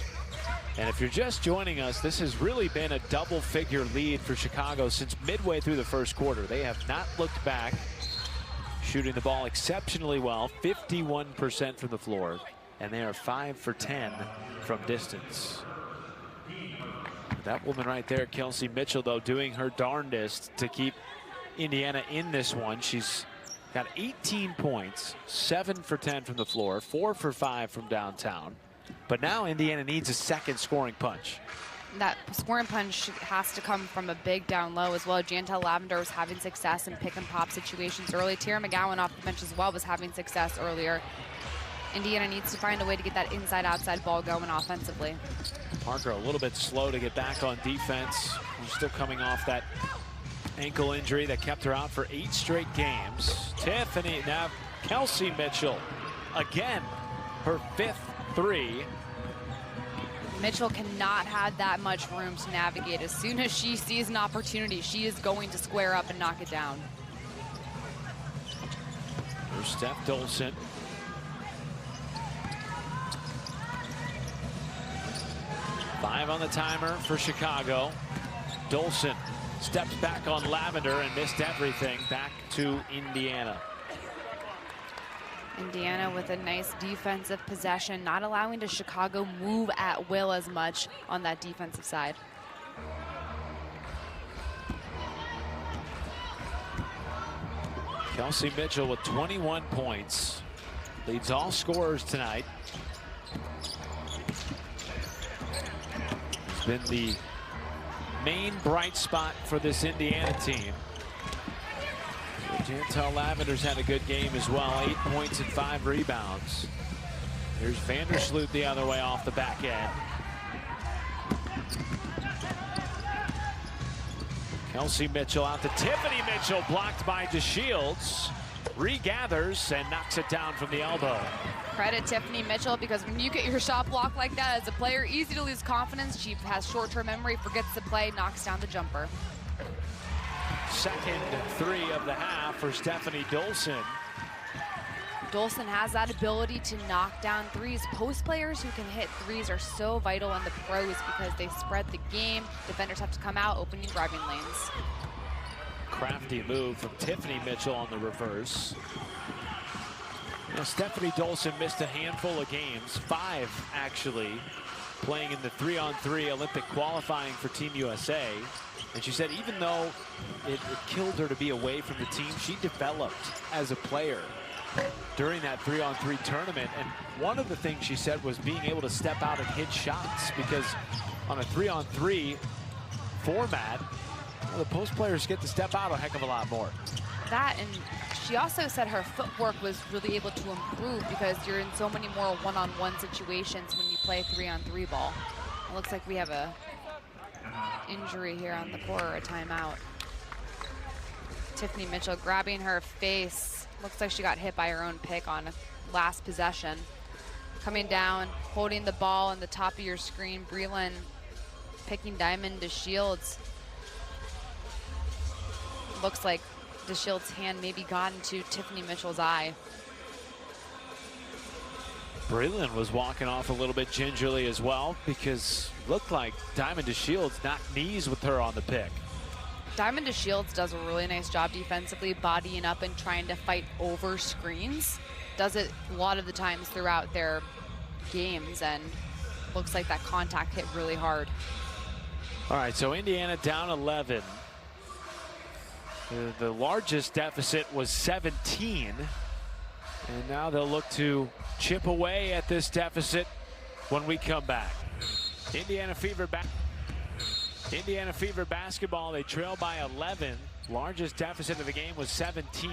And if you're just joining us, this has really been a double-figure lead for Chicago since midway through the first quarter. They have not looked back, shooting the ball exceptionally well, 51% from the floor, and they are 5 for 10 from distance. That woman right there, Kelsey Mitchell, though, doing her darndest to keep Indiana in this one. She's got 18 points, 7 for 10 from the floor, 4 for 5 from downtown. But now Indiana needs a second scoring punch. That scoring punch has to come from a big down low as well. Jantel Lavender was having success in pick and pop situations early. Tara McGowan off the bench as well was having success earlier. Indiana needs to find a way to get that inside-outside ball going offensively. Parker a little bit slow to get back on defense. She's still coming off that ankle injury that kept her out for 8 straight games. Tiffany, now Kelsey Mitchell, again, her 5th 3. Mitchell cannot have that much room to navigate. As soon as she sees an opportunity, she is going to square up and knock it down. Here's Steph Dolson. 5 on the timer for Chicago. Dolson steps back on Lavender and missed everything. Back to Indiana. Indiana with a nice defensive possession, not allowing the Chicago move at will as much on that defensive side. Kelsey Mitchell with 21 points. Leads all scorers tonight. He's been the main bright spot for this Indiana team. Jantel Lavender's had a good game as well. 8 points and 5 rebounds. Here's Vandersloot the other way off the back end. Kelsey Mitchell out to Tiffany Mitchell, blocked by DeShields. Regathers and knocks it down from the elbow. Credit Tiffany Mitchell, because when you get your shot blocked like that as a player, easy to lose confidence. She has short-term memory, forgets the play, knocks down the jumper. Second 3 of the half for Stephanie Dolson. Dolson has that ability to knock down threes. Post players who can hit threes are so vital in the pros because they spread the game. Defenders have to come out, opening driving lanes. Crafty move from Tiffany Mitchell on the reverse. Now, Stephanie Dolson missed a handful of games, 5 actually, playing in the 3-on-3 Olympic qualifying for Team USA. And she said even though it killed her to be away from the team, she developed as a player during that 3-on-3 tournament. And one of the things she said was being able to step out and hit shots, because on a 3-on-3 format, well, the post players get to step out a heck of a lot more. That, and she also said her footwork was really able to improve because you're in so many more one-on-one situations when you play 3-on-3 ball. It looks like we have a injury here on the court, or a timeout. Tiffany Mitchell grabbing her face. Looks like she got hit by her own pick on last possession. Coming down, holding the ball on the top of your screen. Breland picking Diamond DeShields. Looks like DeShields' hand maybe got into Tiffany Mitchell's eye. Breland was walking off a little bit gingerly as well, because it looked like Diamond DeShields knocked knees with her on the pick. Diamond DeShields does a really nice job defensively, bodying up and trying to fight over screens. Does it a lot of the times throughout their games, and looks like that contact hit really hard. All right, so Indiana down 11. The largest deficit was 17. And now they'll look to chip away at this deficit when we come back. Indiana Fever basketball, they trail by 11. Largest deficit of the game was 17.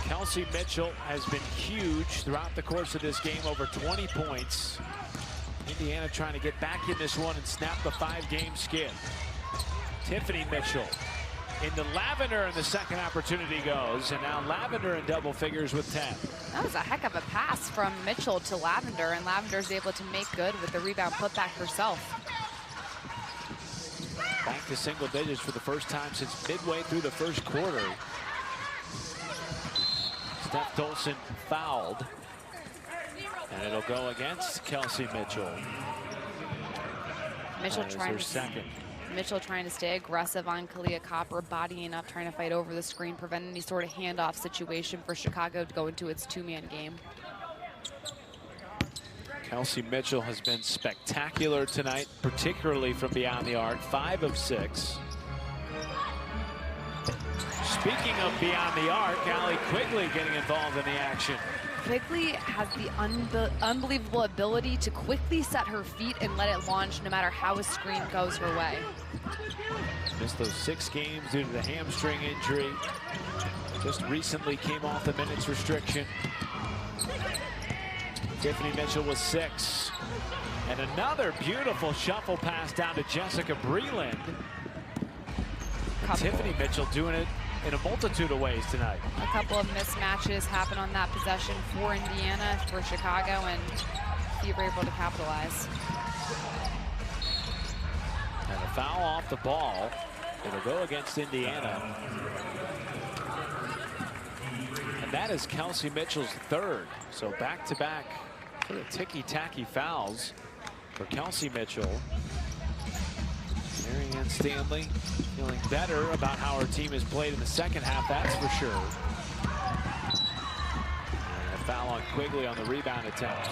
Kelsey Mitchell has been huge throughout the course of this game, over 20 points. Indiana trying to get back in this one and snap the 5-game skid. Tiffany Mitchell into Lavender, and the second opportunity goes, and now Lavender in double figures with 10. That was a heck of a pass from Mitchell to Lavender, and Lavender's able to make good with the rebound putback herself. Back to single digits for the first time since midway through the first quarter. Steph Dolson fouled, and it'll go against Kelsey Mitchell. Mitchell trying to second. Mitchell trying to stay aggressive on Kalia Copper, bodying up, trying to fight over the screen, prevent any sort of handoff situation for Chicago to go into its 2-man game. Kelsey Mitchell has been spectacular tonight, particularly from beyond the arc, 5 of 6. Speaking of beyond the arc, Allie Quigley getting involved in the action. Quigley has the unbelievable ability to quickly set her feet and let it launch no matter how a screen goes her way. Missed those 6 games due to the hamstring injury. Just recently came off the minutes restriction. Tiffany Mitchell was 6. And another beautiful shuffle pass down to Jessica Breland. Tiffany Mitchell doing it in a multitude of ways tonight. A couple of mismatches happen on that possession for Indiana, for Chicago, and Fever able to capitalize. And a foul off the ball. It'll go against Indiana. And that is Kelsey Mitchell's 3rd. So back-to-back sort of ticky-tacky fouls for Kelsey Mitchell. Marianne Stanley feeling better about how her team has played in the second half, that's for sure. And a foul on Quigley on the rebound attempt.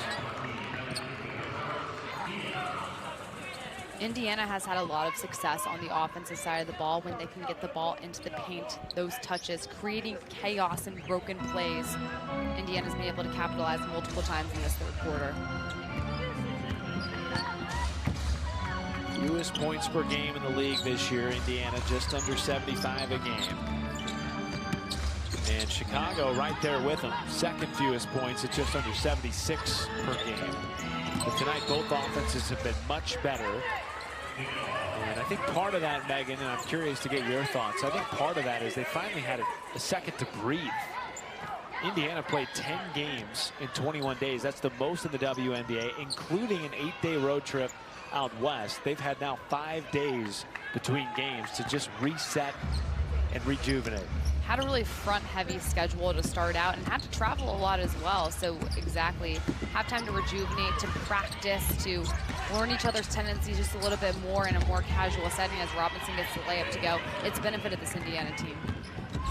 Indiana has had a lot of success on the offensive side of the ball when they can get the ball into the paint, those touches, creating chaos and broken plays. Indiana's been able to capitalize multiple times in this third quarter. Fewest points per game in the league this year, Indiana just under 75 a game. And Chicago right there with them, second fewest points at just under 76 per game. But tonight both offenses have been much better. And I think part of that, Megan, and I'm curious to get your thoughts, I think part of that is they finally had a second to breathe. Indiana played 10 games in 21 days. That's the most in the WNBA, including an 8-day road trip out west. They've had now 5 days between games to just reset and rejuvenate. Had a really front-heavy schedule to start out and had to travel a lot as well. So exactly, have time to rejuvenate, to practice, to learn each other's tendencies just a little bit more in a more casual setting as Robinson gets the layup to go. It's benefited this Indiana team.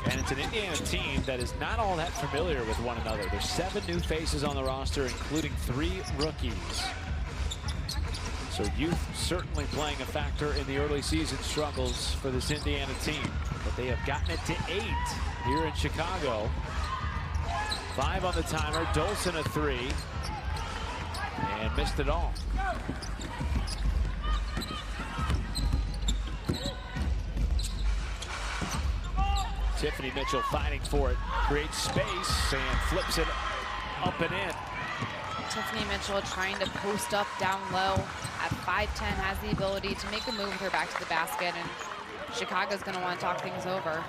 And it's an Indiana team that is not all that familiar with one another. There's 7 new faces on the roster, including 3 rookies. So youth certainly playing a factor in the early season struggles for this Indiana team. But they have gotten it to 8 here in Chicago. 5 on the timer, Dolson a 3. And missed it all. Tiffany Mitchell fighting for it, creates space and flips it up and in. Tiffany Mitchell trying to post up down low at 5'10", has the ability to make a move with her back to the basket, and Chicago's going to want to talk things over.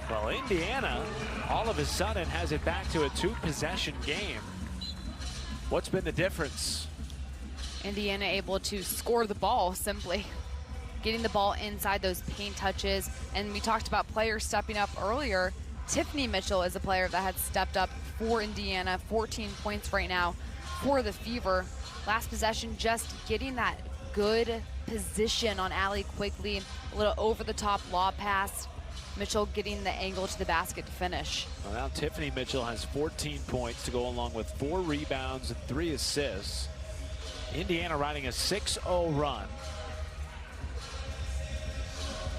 Well, Indiana all of a sudden has it back to a 2-possession game. What's been the difference? Indiana able to score the ball simply. Getting the ball inside those paint touches. And we talked about players stepping up earlier. Tiffany Mitchell is a player that has stepped up for Indiana. 14 points right now for the Fever. Last possession, just getting that good position on Allie Quigley. A little over-the-top lob pass. Mitchell getting the angle to the basket to finish. Well, now Tiffany Mitchell has 14 points to go along with 4 rebounds and 3 assists. Indiana riding a 6-0 run.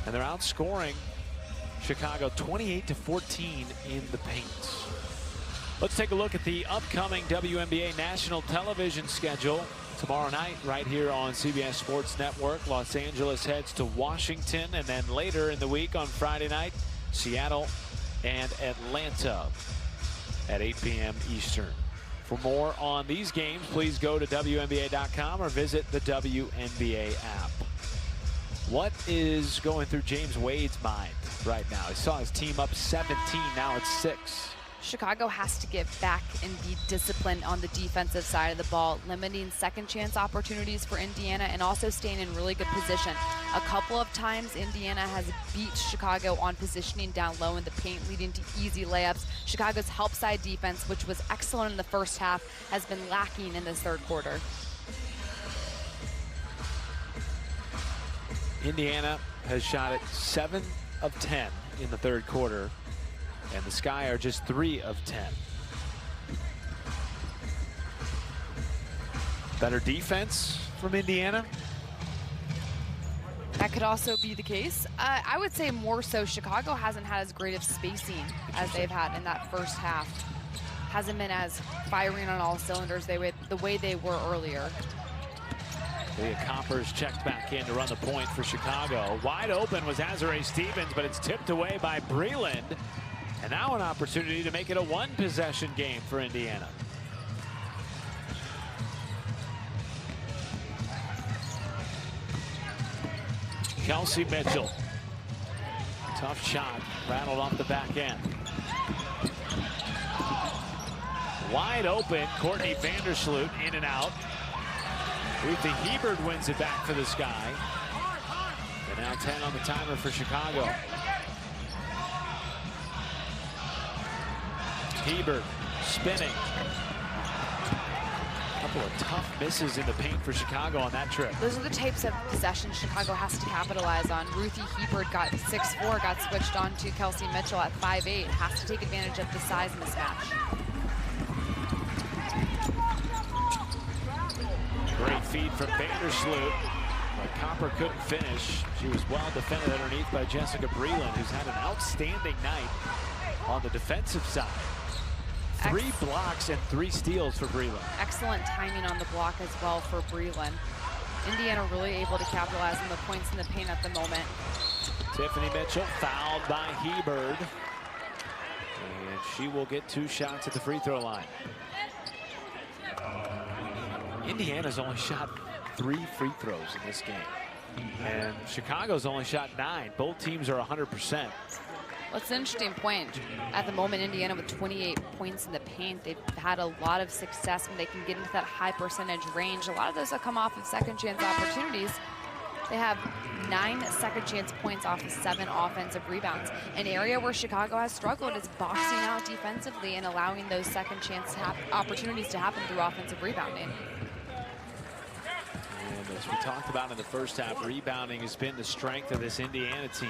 And they're outscoring Chicago 28-14 in the paint. Let's take a look at the upcoming WNBA national television schedule. Tomorrow night, right here on CBS Sports Network, Los Angeles heads to Washington, and then later in the week on Friday night, Seattle and Atlanta at 8 p.m. Eastern. For more on these games, please go to WNBA.com or visit the WNBA app. What is going through James Wade's mind right now? He saw his team up 17, now it's 6. Chicago has to get back and be disciplined on the defensive side of the ball, limiting second chance opportunities for Indiana and also staying in really good position. A couple of times Indiana has beat Chicago on positioning down low in the paint, leading to easy layups. Chicago's help side defense, which was excellent in the first half, has been lacking in this third quarter. Indiana has shot it 7 of 10 in the third quarter, and the Sky are just 3 of 10. Better defense from Indiana? That could also be the case. I would say more so Chicago hasn't had as great of spacing as they've had in that first half. Hasn't been as firing on all cylinders the way they were earlier. Leah Coppers checked back in to run the point for Chicago. Wide open was Azare Stevens, but it's tipped away by Breland. And now an opportunity to make it a 1-possession game for Indiana. Kelsey Mitchell. Tough shot, rattled off the back end. Wide open, Courtney Vandersloot in and out. Ruthie Hebert wins it back for the Sky. And now 10 on the timer for Chicago. Hebert spinning. couple of tough misses in the paint for Chicago on that trip. Those are the types of possessions Chicago has to capitalize on. Ruthie Hebert got 6'4", got switched on to Kelsey Mitchell at 5'8". Has to take advantage of the size mismatch. Great feed from Vandersloot, but Copper couldn't finish. She was well defended underneath by Jessica Breland, who's had an outstanding night on the defensive side. 3 blocks and 3 steals for Breland. Excellent timing on the block as well for Breland. Indiana really able to capitalize on the points in the paint at the moment. Tiffany Mitchell fouled by Hebert, and she will get 2 shots at the free throw line. Indiana's only shot 3 free throws in this game, and Chicago's only shot 9. Both teams are 100%. Well, it's an interesting point. At the moment, Indiana with 28 points in the paint. They've had a lot of success when they can get into that high percentage range. A lot of those have come off of second chance opportunities. They have 9 second chance points off of 7 offensive rebounds. An area where Chicago has struggled is boxing out defensively and allowing those second chance opportunities to happen through offensive rebounding. And as we talked about in the first half, rebounding has been the strength of this Indiana team.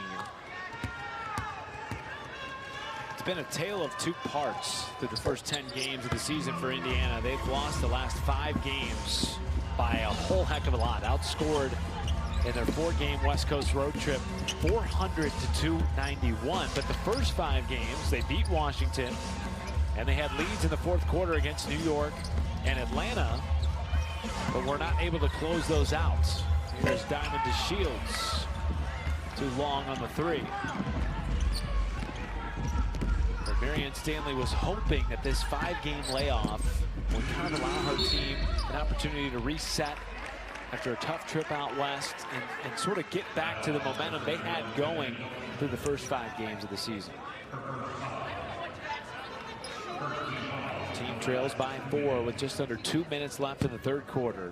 It's been a tale of 2 parts through the first 10 games of the season for Indiana. They've lost the last 5 games by a whole heck of a lot. Outscored in their 4-game West Coast road trip 400 to 291. But the first 5 games, they beat Washington, and they had leads in the 4th quarter against New York and Atlanta, but we're not able to close those out. Here's Diamond to Shields. Too long on the 3. But Marianne Stanley was hoping that this 5-game layoff would kind of allow her team an opportunity to reset after a tough trip out west and sort of get back to the momentum they had going through the first 5 games of the season. Team trails by 4 with just under 2 minutes left in the 3rd quarter.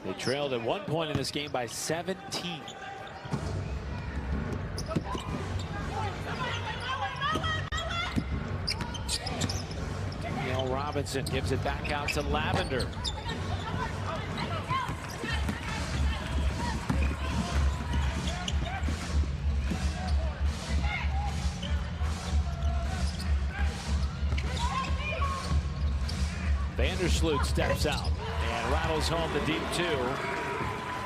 They trailed at one point in this game by 17. Danielle Robinson gives it back out to Lavender. Vandersloot steps out and rattles home the deep 2.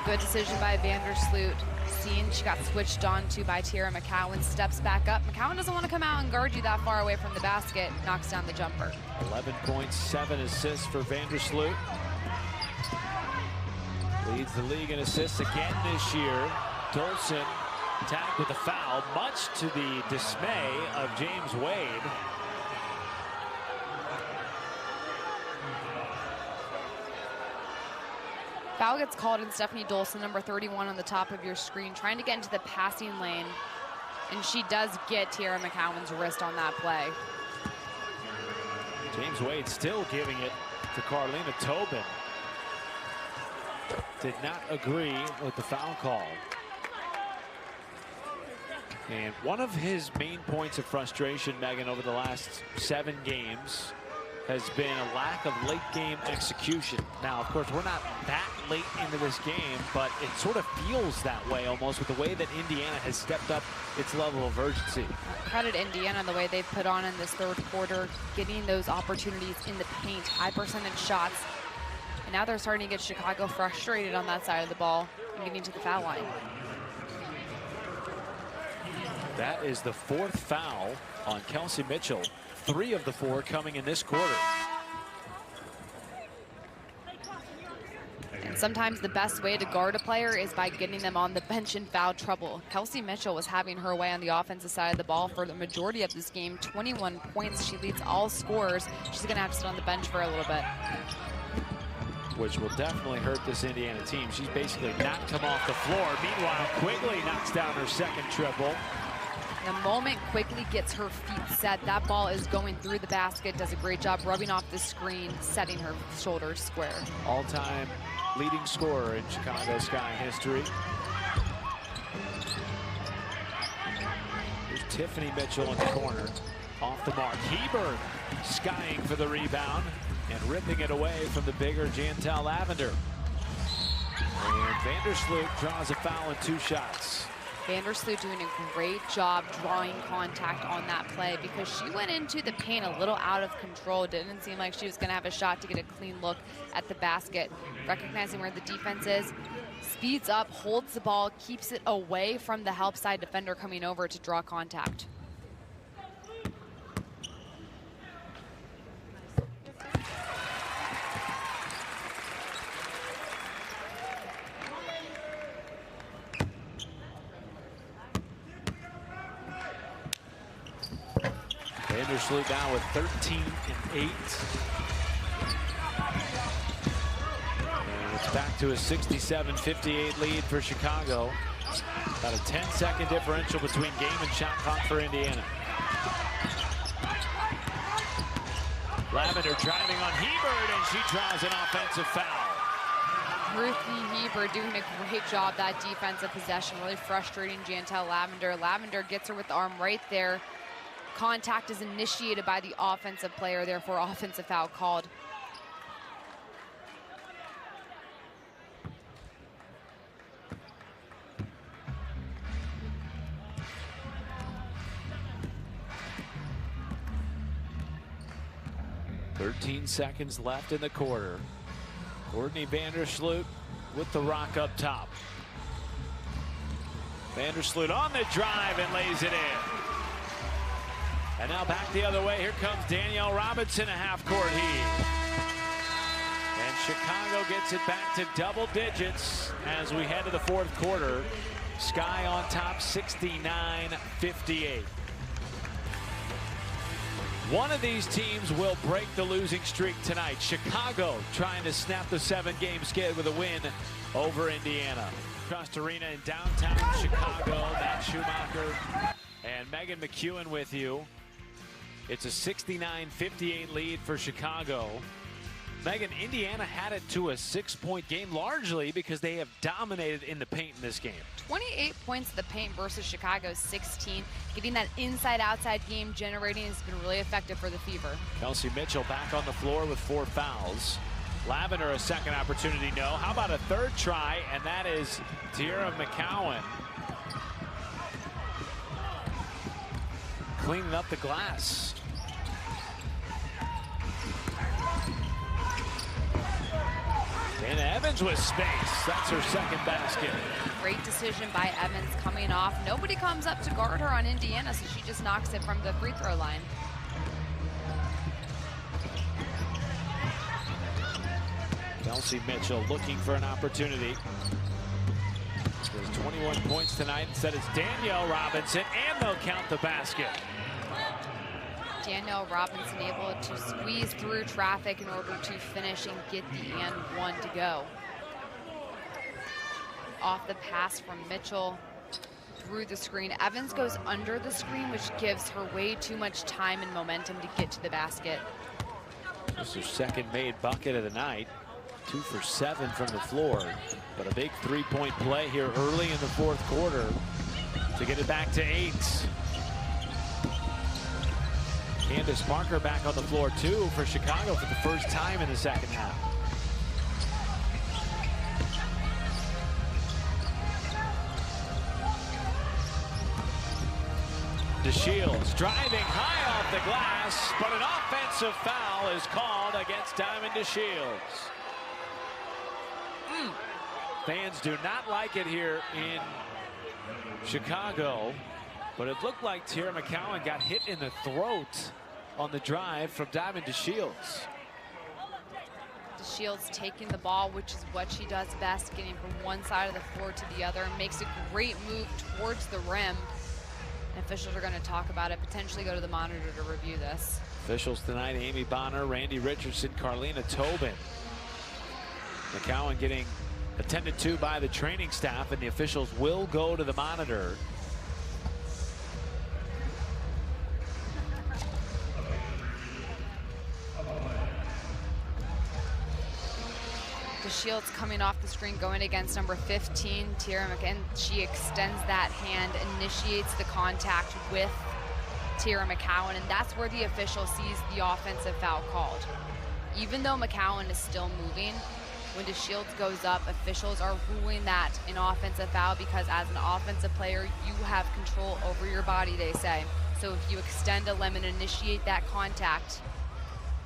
Good decision by Vandersloot. Seeing she got switched on to by Tierra McCowan, steps back up. McCowan doesn't want to come out and guard you that far away from the basket. Knocks down the jumper. 11 points, 7 assists for Vandersloot. Leads the league in assists again this year. Dolson tagged with a foul, much to the dismay of James Wade. Foul gets called in Stephanie Dolson, number 31 on the top of your screen, trying to get into the passing lane. And she does get Tierra McCowan's wrist on that play. James Wade still giving it to Carlina Tobin. Did not agree with the foul call. And one of his main points of frustration, Megan, over the last 7 games has been a lack of late game execution. Now, of course, we're not that late into this game, but it sort of feels that way almost with the way that Indiana has stepped up its level of urgency. Credit Indiana the way they've put on in this 3rd quarter, getting those opportunities in the paint, high percentage shots. And now they're starting to get Chicago frustrated on that side of the ball and getting to the foul line. That is the 4th foul on Kelsey Mitchell. 3 of the 4 coming in this quarter. And sometimes the best way to guard a player is by getting them on the bench in foul trouble. Kelsey Mitchell was having her way on the offensive side of the ball for the majority of this game. 21 points. She leads all scorers. She's going to have to sit on the bench for a little bit. Which will definitely hurt this Indiana team. She's basically knocked him off the floor. Meanwhile, Quigley knocks down her 2nd triple. The moment Quigley gets her feet set, that ball is going through the basket, does a great job rubbing off the screen, setting her shoulders square. All-time leading scorer in Chicago Sky history. Here's Tiffany Mitchell in the corner. Off the mark. Hebert skying for the rebound. and ripping it away from the bigger Jantel Lavender. And Vandersloot draws a foul in 2 shots. Vandersloot doing a great job drawing contact on that play because she went into the paint a little out of control. It didn't seem like she was going to have a shot to get a clean look at the basket. Recognizing where the defense is, speeds up, holds the ball, keeps it away from the help side defender coming over to draw contact. Vandersloot down with 13 and 8. And it's back to a 67-58 lead for Chicago. About a 10-second differential between game and shot clock for Indiana. Lavender driving on Hebert, and she draws an offensive foul. Ruthie Hebert doing a great job that defensive possession, really frustrating Jantel Lavender. Lavender gets her with the arm right there. Contact is initiated by the offensive player, therefore offensive foul called. "13 seconds left in the quarter. Courtney Vandersloot with the rock up top. Vandersloot on the drive and lays it in. And now back the other way. Here comes Danielle Robinson, a half-court heave. And Chicago gets it back to double digits as we head to the 4th quarter. Sky on top, 69-58. One of these teams will break the losing streak tonight. Chicago trying to snap the 7-game skid with a win over Indiana. Trust Arena in downtown Chicago. Matt Schumacher and Megan McEwen with you. It's a 69-58 lead for Chicago. Megan, Indiana had it to a 6-point game largely because they have dominated in the paint in this game. 28 points in the paint versus Chicago's 16. Getting that inside-outside game generating has been really effective for the Fever. Kelsey Mitchell back on the floor with 4 fouls. Lavender a second opportunity, no. How about a third try? And that is Tierra McCowan cleaning up the glass. And Evans with space. That's her second basket. Great decision by Evans coming off. Nobody comes up to guard her on Indiana, so she just knocks it from the free throw line. Kelsey Mitchell looking for an opportunity. There's 21 points tonight. Instead it's Danielle Robinson, and they'll count the basket. Danielle Robinson able to squeeze through traffic in order to finish and get the and one to go. Off the pass from Mitchell through the screen. Evans goes under the screen, which gives her way too much time and momentum to get to the basket. This is her second made bucket of the night. 2 for 7 from the floor. But a big 3-point play here early in the 4th quarter to get it back to 8. Candace Parker back on the floor too for Chicago for the first time in the second half. DeShields driving high off the glass, but an offensive foul is called against Diamond DeShields. Fans do not like it here in Chicago, but it looked like Tierra McCowan got hit in the throat on the drive from Diamond DeShields. DeShields taking the ball, which is what she does best, getting from one side of the floor to the other, and makes a great move towards the rim. And officials are going to talk about it, potentially go to the monitor to review this. Officials tonight: Amy Bonner, Randy Richardson, Carlina Tobin. McCowan getting attended to by the training staff, and the officials will go to the monitor. DeShields coming off the screen, going against number 15, Tierra McCowan. She extends that hand, initiates the contact with Tierra McCowan, and that's where the official sees the offensive foul called. Even though McCowan is still moving, when DeShields goes up, officials are ruling that an offensive foul because as an offensive player, you have control over your body, they say. So if you extend a limb and initiate that contact,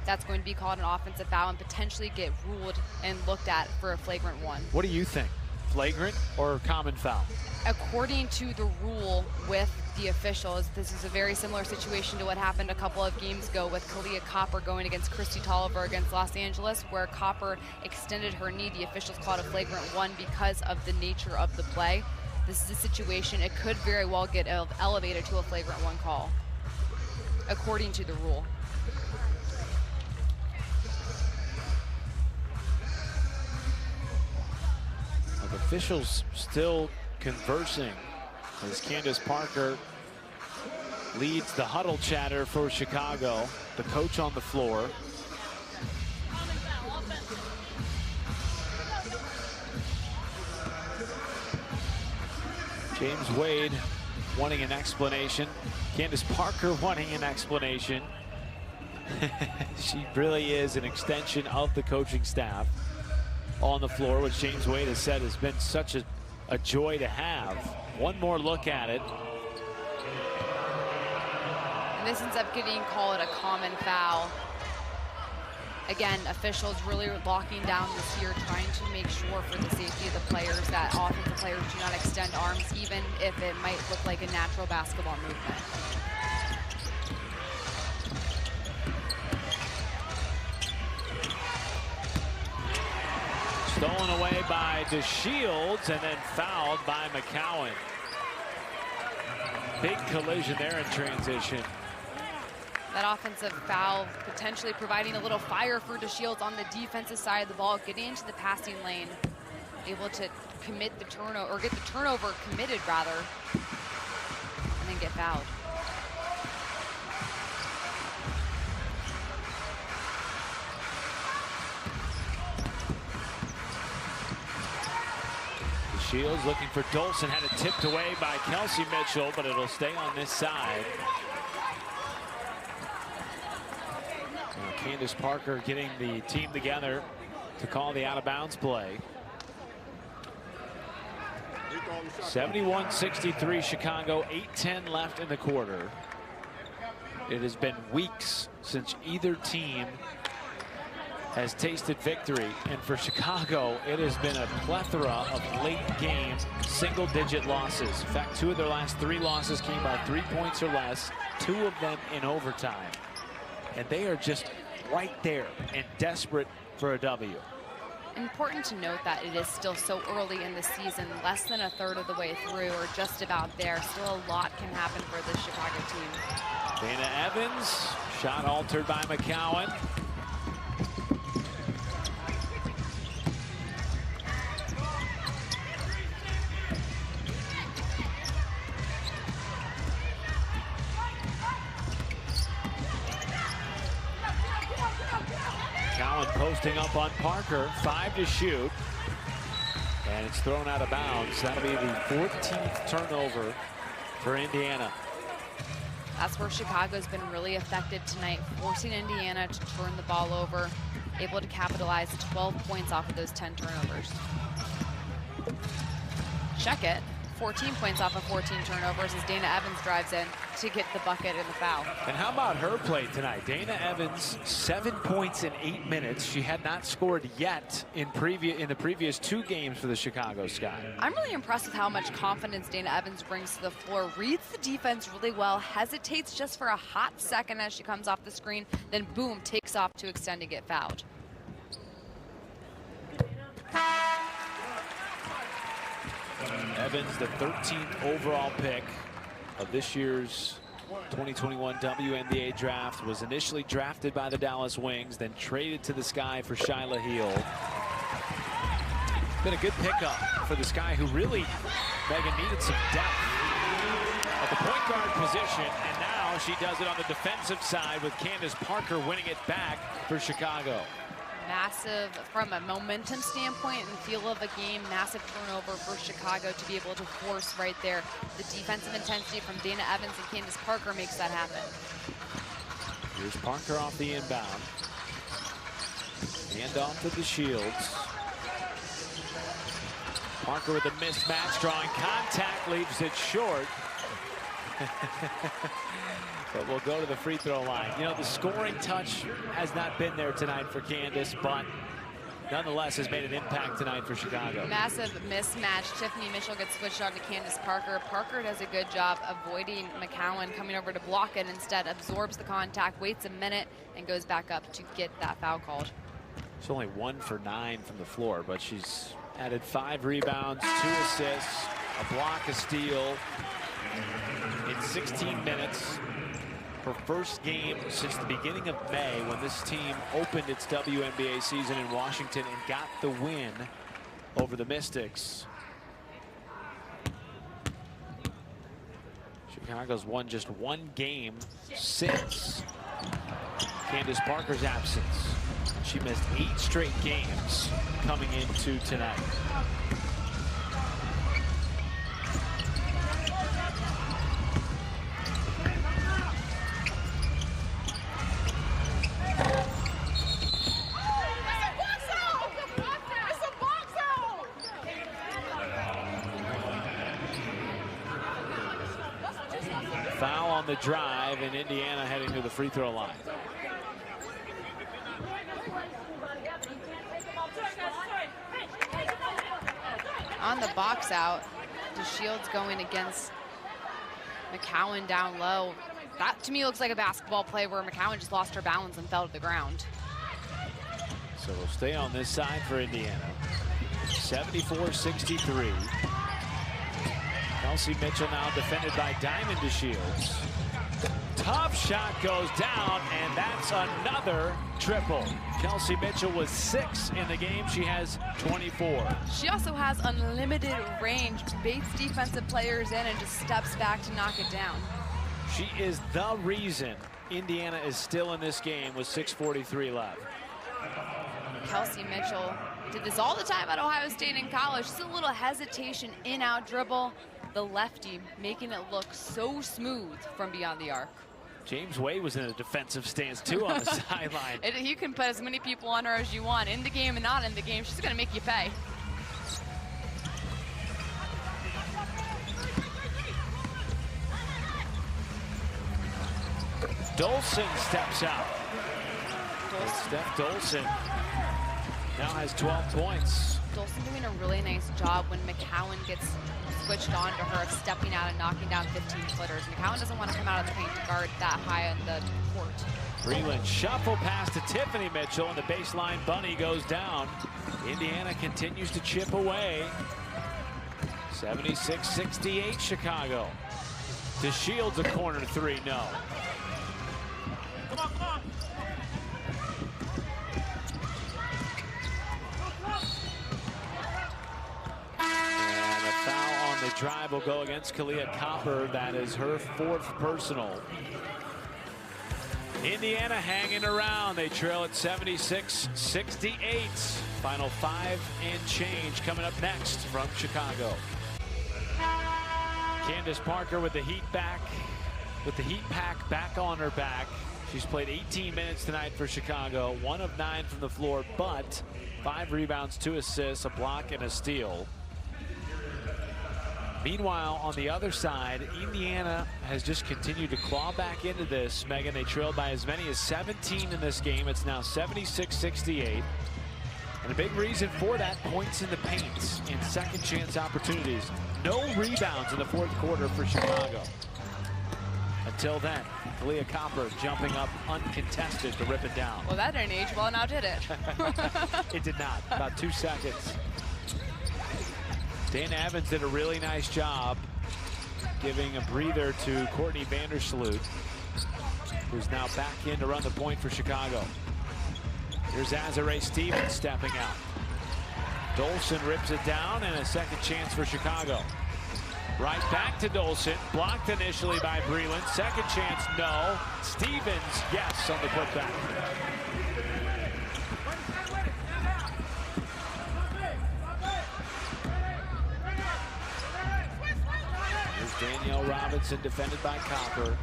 that's going to be called an offensive foul and potentially get ruled and looked at for a flagrant one. What do you think? Flagrant or common foul? According to the rule with the officials, this is a very similar situation to what happened a couple of games ago with Kalia Copper going against Christy Tolliver against Los Angeles, where Copper extended her knee. The officials called a flagrant one because of the nature of the play. This is a situation, it could very well get elevated to a flagrant one call, according to the rule. The officials still conversing as Candace Parker leads the huddle chatter for Chicago. The coach on the floor. James Wade wanting an explanation. Candace Parker wanting an explanation. She really is an extension of the coaching staff on the floor, which James Wade has said has been such a joy to have. One more look at it. And this ends up getting called a common foul. Again, officials really locking down this here, trying to make sure for the safety of the players that offensive players do not extend arms, even if it might look like a natural basketball movement. Stolen away by DeShields and then fouled by McCowan. Big collision there in transition. That offensive foul potentially providing a little fire for DeShields on the defensive side of the ball, getting into the passing lane, able to commit the turnover, or get the turnover committed rather, and then get fouled. Shields looking for Dolson, had it tipped away by Kelsey Mitchell, but it'll stay on this side. Candace Parker getting the team together to call the out-of-bounds play. 71-63 Chicago, 8:10 left in the quarter. It has been weeks since either team has tasted victory, and for Chicago it has been a plethora of late game single-digit losses. In fact, 2 of their last 3 losses came by 3 points or less, 2 of them in overtime, and they are just right there and desperate for a W. Important to note that it is still so early in the season, less than a third of the way through, or just about there. Still a lot can happen for this Chicago team. Dana Evans, shot altered by McCowan. Posting up on Parker, 5 to shoot, and it's thrown out of bounds. That'll be the 14th turnover for Indiana. That's where Chicago's been really effective tonight, forcing Indiana to turn the ball over, able to capitalize 12 points off of those 10 turnovers. Check it. 14 points off of 14 turnovers as Dana Evans drives in to get the bucket and the foul. And how about her play tonight? Dana Evans, 7 points in 8 minutes. She had not scored yet in the previous 2 games for the Chicago Sky. I'm really impressed with how much confidence Dana Evans brings to the floor. Reads the defense really well, hesitates just for a hot second as she comes off the screen, then boom, takes off to extend and get fouled. Evans, the 13th overall pick of this year's 2021 WNBA draft, was initially drafted by the Dallas Wings, then traded to the Sky for Shyla Heal. Been a good pickup for the Sky, who really, Megan, needed some depth at the point guard position, and now she does it on the defensive side with Candace Parker winning it back for Chicago. Massive, from a momentum standpoint and feel of a game, massive turnover for Chicago to be able to force right there. The defensive intensity from Dana Evans and Candace Parker makes that happen. Here's Parker off the inbound. Hand off to the Shields. Parker with a mismatch, drawing contact, leaves it short. But we'll go to the free throw line. You know, the scoring touch has not been there tonight for Candace, but nonetheless has made an impact tonight for Chicago. Massive mismatch. Tiffany Mitchell gets switched on to Candace Parker. Parker does a good job avoiding McCowan coming over to block it. Instead, absorbs the contact, waits a minute, and goes back up to get that foul called. She's only 1 for 9 from the floor, but she's added 5 rebounds, 2 assists, a block, a steal in 16 minutes. Her first game since the beginning of May, when this team opened its WNBA season in Washington and got the win over the Mystics. Chicago's won just 1 game since Candace Parker's absence. She missed 8 straight games coming into tonight. Foul on the drive, and Indiana heading to the free throw line. On the box out, DeShields going against McCowan down low. That to me looks like a basketball play where McCowan just lost her balance and fell to the ground. So we'll stay on this side for Indiana. 74-63. Kelsey Mitchell now defended by Diamond DeShields. Tough shot goes down, and that's another triple. Kelsey Mitchell was 6 in the game. She has 24. She also has unlimited range, baits defensive players in and just steps back to knock it down. She is the reason Indiana is still in this game with 6:43 left. Kelsey Mitchell did this all the time at Ohio State in college. Just a little hesitation, in-out dribble. The lefty making it look so smooth from beyond the arc. James Wade was in a defensive stance too on the sideline. You can put as many people on her as you want, in the game and not in the game. She's going to make you pay. Dolson steps out. Steph Dolson now has 12 points. Dolson doing a really nice job when McCowan gets switched on to her of stepping out and knocking down 15-footers. McCowan doesn't want to come out of the paint to guard that high on the court. Breland shuffle pass to Tiffany Mitchell, and the baseline bunny goes down. Indiana continues to chip away. 76-68 Chicago. DeShields a corner 3, no. The drive will go against Kalia Copper. That is her 4th personal. Indiana hanging around. They trail at 76-68. Final 5 and change coming up next from Chicago. Candace Parker with the heat back, with the heat pack back on her back. She's played 18 minutes tonight for Chicago. 1 of 9 from the floor, but 5 rebounds, 2 assists, a block, and a steal. Meanwhile, on the other side, Indiana has just continued to claw back into this. Megan, they trailed by as many as 17 in this game. It's now 76-68. And a big reason for that, points in the paint and second chance opportunities. No rebounds in the 4th quarter for Chicago. Until then, Kalia Copper jumping up uncontested to rip it down. Well, that didn't age well, now did it? It did not. About 2 seconds. Dana Evans did a really nice job giving a breather to Courtney Vandersloot, who's now back in to run the point for Chicago. Here's Azare Stevens stepping out. Dolson rips it down, and a second chance for Chicago. Right back to Dolson, blocked initially by Breland. Second chance, no. Stevens, yes, on the putback. Danielle Robinson defended by Copper.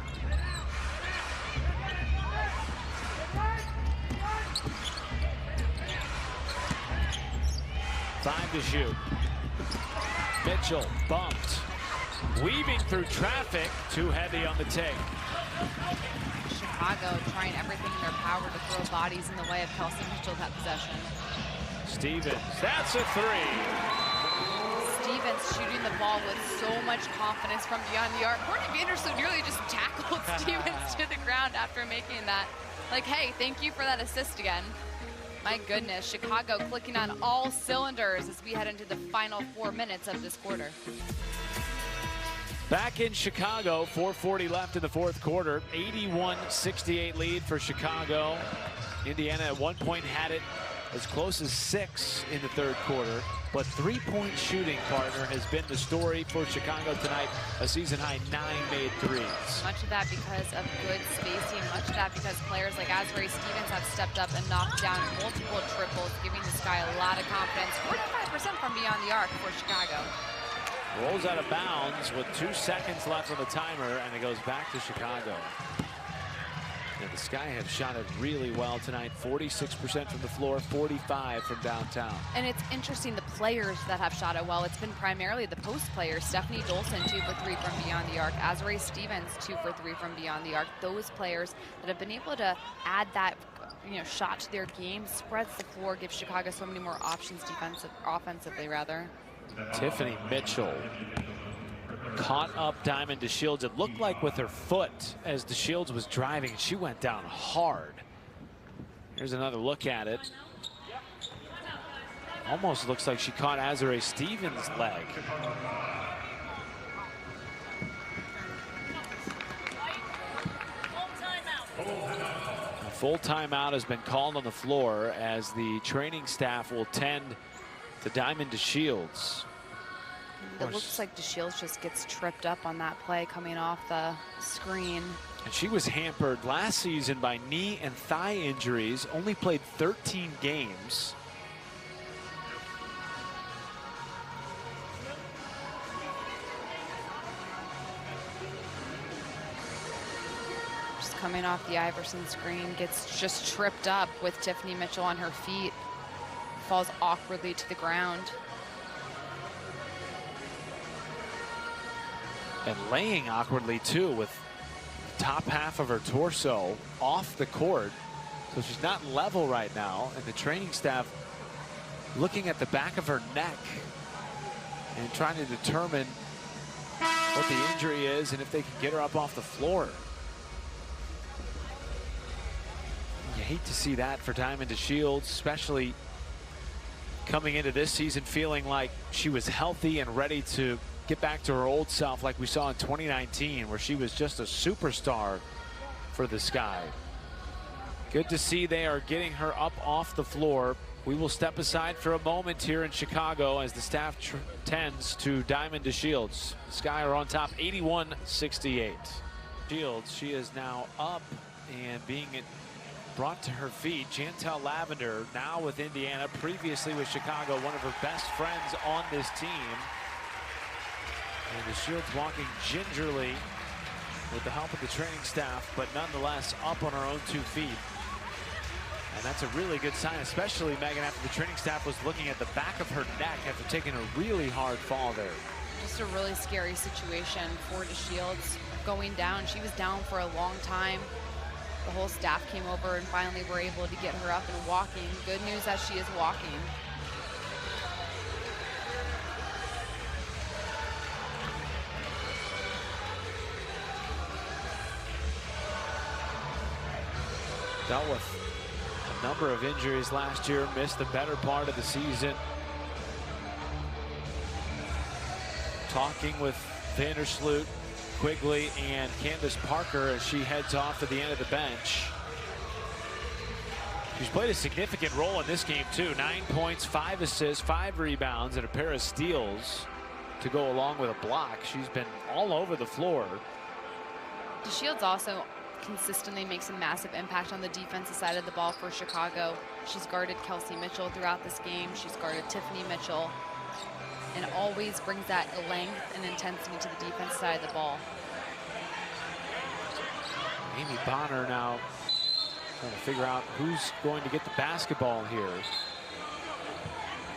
to shoot. Mitchell bumped. Weaving through traffic. Too heavy on the take. Chicago trying everything in their power to throw bodies in the way of Kelsey Mitchell that possession. Stevens, that's a three. Stevens shooting the ball with so much confidence from beyond the arc. Courtney Vandersloot nearly just tackled Stevens to the ground after making that. Like, hey, thank you for that assist again. My goodness, Chicago clicking on all cylinders as we head into the final 4 minutes of this quarter. Back in Chicago, 4:40 left in the fourth quarter. 81-68 lead for Chicago. Indiana at one point had it as close as 6 in the third quarter. But three-point shooting, partner, has been the story for Chicago tonight. A season-high 9 made threes. Much of that because of good spacing. Much of that because players like Azurá Stevens have stepped up and knocked down multiple triples, giving the Sky a lot of confidence. 45% from beyond the arc for Chicago. Rolls out of bounds with 2 seconds left on the timer, and it goes back to Chicago. And the Sky have shot it really well tonight. 46% from the floor, 45 from downtown. And it's interesting, the players that have shot it well, it's been primarily the post players. Stephanie Dolson, 2 for 3 from beyond the arc. Azurá Stevens, 2 for 3 from beyond the arc. Those players that have been able to add that, shot to their game, spreads the floor, gives Chicago so many more options offensively, rather. Tiffany Mitchell caught up Diamond DeShields. It looked like with her foot as DeShields was driving. She went down hard. Here's another look at it. Almost looks like she caught Azurá Stevens' leg. A full timeout has been called on the floor as the training staff will tend to Diamond DeShields. It looks like DeShields just gets tripped up on that play coming off the screen. And she was hampered last season by knee and thigh injuries, only played 13 games. Just coming off the Iverson screen, gets just tripped up with Tiffany Mitchell on her feet. Falls awkwardly to the ground. And laying awkwardly too, with the top half of her torso off the court. So she's not level right now, and the training staff looking at the back of her neck and trying to determine what the injury is and if they can get her up off the floor. You hate to see that for Diamond DeShields, especially coming into this season feeling like she was healthy and ready to get back to her old self like we saw in 2019, where she was just a superstar for the Sky. Good to see they are getting her up off the floor. We will step aside for a moment here in Chicago as the staff tends to Diamond DeShields. The Sky are on top 81-68. Shields, she is now up and being brought to her feet. Jantel Lavender now with Indiana, previously with Chicago, one of her best friends on this team. And DeShields walking gingerly with the help of the training staff, but nonetheless up on her own 2 feet. And that's a really good sign, especially, Megan, after the training staff was looking at the back of her neck after taking a really hard fall there. Just a really scary situation for DeShields going down. She was down for a long time. The whole staff came over and finally were able to get her up and walking. Good news that she is walking. Dealt with a number of injuries last year, missed the better part of the season. Talking with Vandersloot, Quigley, and Candace Parker as she heads off to the end of the bench. She's played a significant role in this game too. 9 points, 5 assists, 5 rebounds, and a pair of steals to go along with a block. She's been all over the floor. DeShields also consistently makes a massive impact on the defensive side of the ball for Chicago. She's guarded Kelsey Mitchell throughout this game. She's guarded Tiffany Mitchell, and always brings that length and intensity to the defense side of the ball. Amy Bonner now trying to figure out who's going to get the basketball here.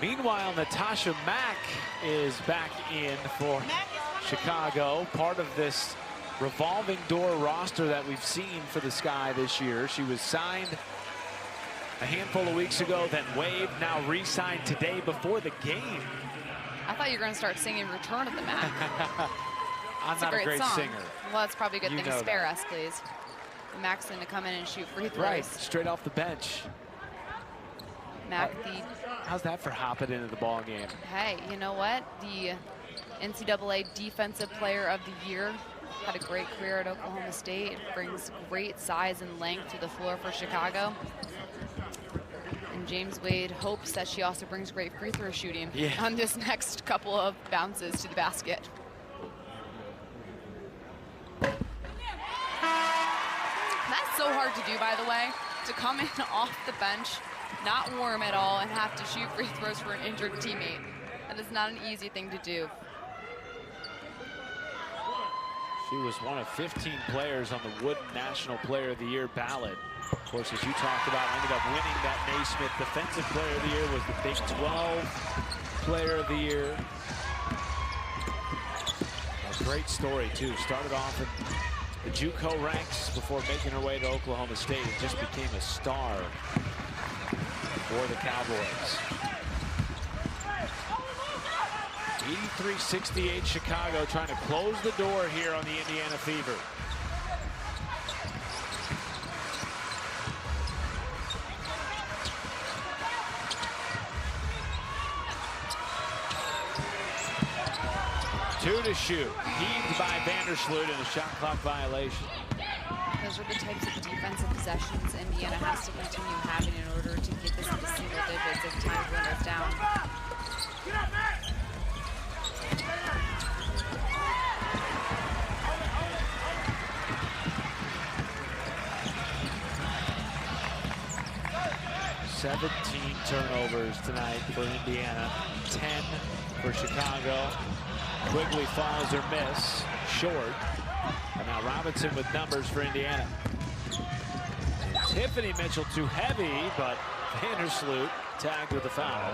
Meanwhile, Natasha Mack is back in for Chicago, part of this revolving door roster that we've seen for the Sky this year. She was signed a handful of weeks ago, then waived, now re-signed today before the game. I thought you were going to start singing Return of the Mac. I'm not a great song. singer. Well, that's probably a good You thing. know Spare that. us, please. Mac's going to come in and shoot free throws. Right, straight off the bench. Mac, How's that for hopping into the ball game? hey, you know what? The NCAA Defensive Player of the Year, had a great career at Oklahoma State. Brings great size and length to the floor for Chicago. And James Wade hopes that she also brings great free throw shooting on this next couple of bounces to the basket. That's so hard to do, by the way, to come in off the bench, not warm at all, and have to shoot free throws for an injured teammate. That is not an easy thing to do. She was one of 15 players on the Wooden National Player of the Year ballot. Of course, as you talked about, ended up winning that Naismith Defensive Player of the Year, was the Big 12 Player of the Year. A great story, too. Started off in the JUCO ranks before making her way to Oklahoma State and just became a star for the Cowboys. 83-68 Chicago, trying to close the door here on the Indiana Fever. Two to shoot, heaved by Vandersloot in a shot clock violation. Those are the types of defensive possessions Indiana has to continue having in order to get this into single digits as time dwindles down. 17 turnovers tonight for Indiana, 10 for Chicago. Quigley falls or miss, short. And now Robinson with numbers for Indiana. And Tiffany Mitchell too heavy, but Vandersloot tagged with a foul.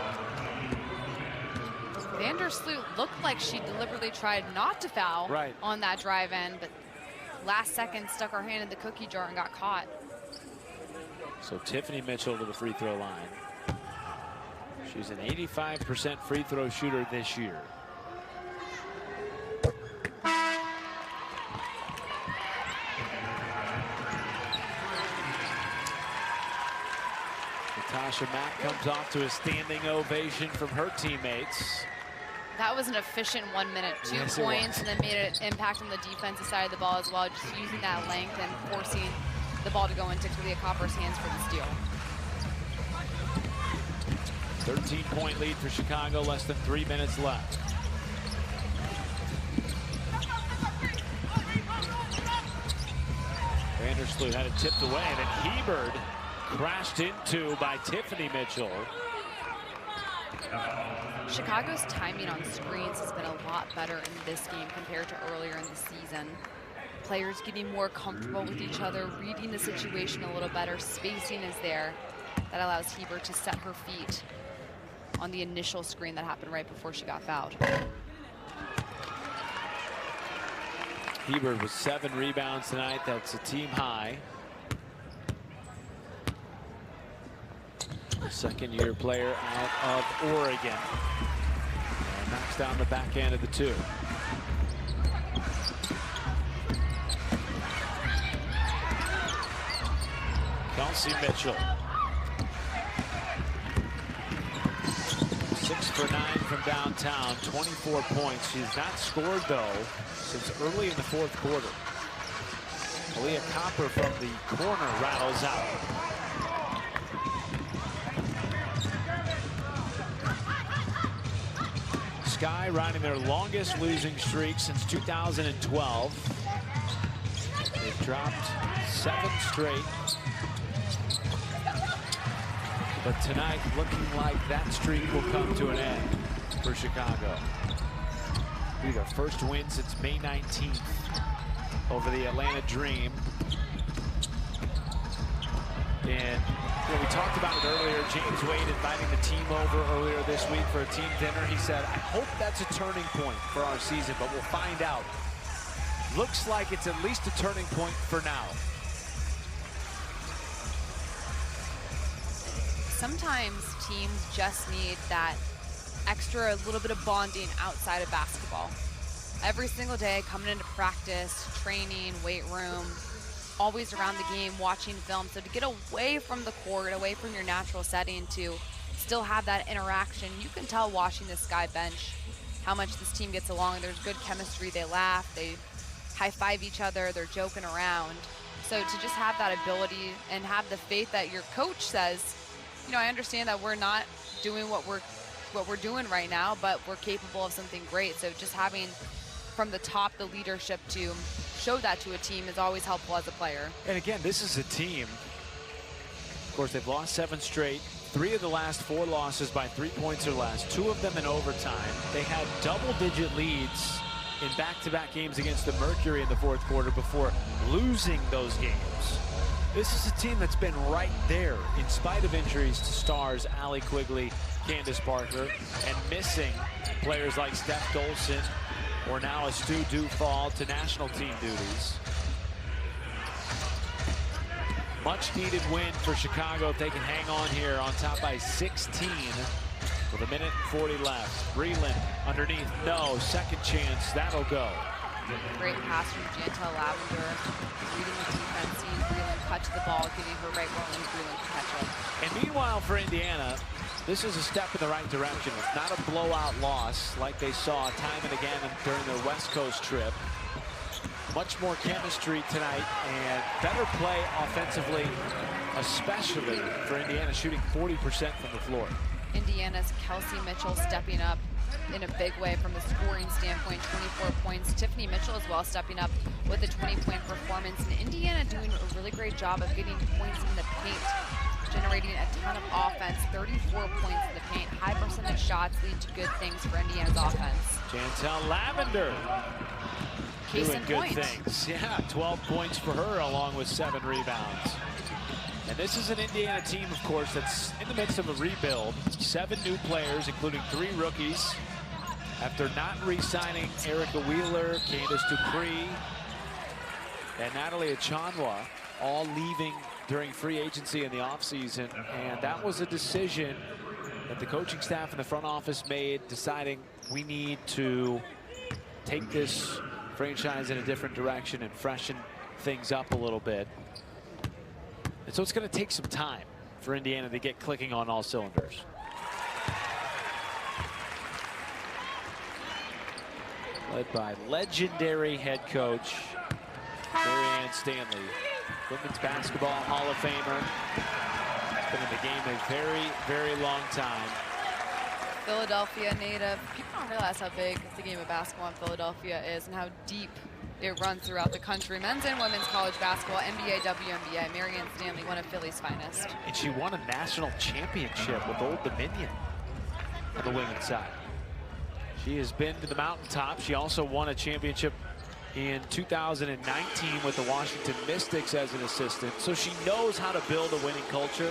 Vandersloot looked like she deliberately tried not to foul on that drive in, but last second stuck her hand in the cookie jar and got caught. So Tiffany Mitchell to the free throw line. She's an 85% free throw shooter this year. Natasha Mack comes off to a standing ovation from her teammates. That was an efficient 1 minute, 2 points, and then made an impact on the defensive side of the ball as well, just using that length and forcing the ball to go into Kalia Copper's hands for the steal. 13-point lead for Chicago, less than 3 minutes left. Vandersloot had it tipped away, and then Hebert crashed into by Tiffany Mitchell. Chicago's timing on screens has been a lot better in this game compared to earlier in the season. Players getting more comfortable with each other, reading the situation a little better, spacing is there. That allows Hebert to set her feet on the initial screen that happened right before she got fouled. Hebert with 7 rebounds tonight. That's a team high. The second-year player out of Oregon. And knocks down the back end of the 2. Kelsey Mitchell. 6 for 9 from downtown, 24 points. She's not scored, though, since early in the 4th quarter. Kalia Copper from the corner rattles out. Sky riding their longest losing streak since 2012. They've dropped 7 straight. But tonight, looking like that streak will come to an end for Chicago. Be their first win since May 19th over the Atlanta Dream And we talked about it earlier. James Wade inviting the team over earlier this week for a team dinner. He said, I hope that's a turning point for our season, but we'll find out. Looks like it's at least a turning point for now. Sometimes teams just need that extra little bit of bonding outside of basketball. Every single day, coming into practice, training, weight room, always around the game, watching film. So to get away from the court, away from your natural setting, to still have that interaction, you can tell watching this Sky bench how much this team gets along. There's good chemistry. They laugh. They high-five each other. They're joking around. So to just have that ability and have the faith that your coach says, you know, I understand that we're not doing what we're doing right now, but we're capable of something great. So just having from the top the leadership to show that to a team is always helpful as a player. And again, this is a team, of course, they've lost 7 straight. 3 of the last 4 losses by 3 points or less, 2 of them in overtime. They had double-digit leads in back-to-back games against the Mercury in the 4th quarter before losing those games. This is a team that's been right there in spite of injuries to stars Allie Quigley, Candace Parker, and missing players like Steph Dolson or now a Stu Dufall to national team duties. Much needed win for Chicago if they can hang on here on top by 16 with 1:40 left. Breland underneath, no, second chance, that'll go. Great pass from Jantel Lavender, reading the defense, seeing Breland cut to the ball, giving her right where only Breland can catch it. And meanwhile for Indiana, this is a step in the right direction. It's not a blowout loss like they saw time and again during their West Coast trip. Much more chemistry tonight and better play offensively, especially for Indiana, shooting 40% from the floor. Indiana's Kelsey Mitchell stepping up in a big way from a scoring standpoint, 24 points. Tiffany Mitchell as well stepping up with a 20-point performance. And Indiana doing a really great job of getting points in the paint, generating a ton of offense, 34 points in the paint. High percentage shots lead to good things for Indiana's offense. Jantel Lavender doing good things. Yeah, 12 points for her along with 7 rebounds. And this is an Indiana team, of course, that's in the midst of a rebuild. 7 new players, including 3 rookies. After not re-signing Erica Wheeler, Candace Dupree, and Natalie Achanwa, all leaving during free agency in the offseason. And that was a decision that the coaching staff and the front office made, deciding we need to take this franchise in a different direction and freshen things up a little bit. And so it's going to take some time for Indiana to get clicking on all cylinders. Led by legendary head coach Marianne Stanley, women's basketball Hall of Famer. Been in the game a very, very long time. Philadelphia native. People don't realize how big the game of basketball in Philadelphia is and how deep it runs throughout the country. Men's and women's college basketball, NBA, WNBA. Marianne Stanley, one of Philly's finest. And she won a national championship with Old Dominion on the women's side. She has been to the mountaintop. She also won a championship in 2019 with the Washington Mystics as an assistant. So she knows how to build a winning culture.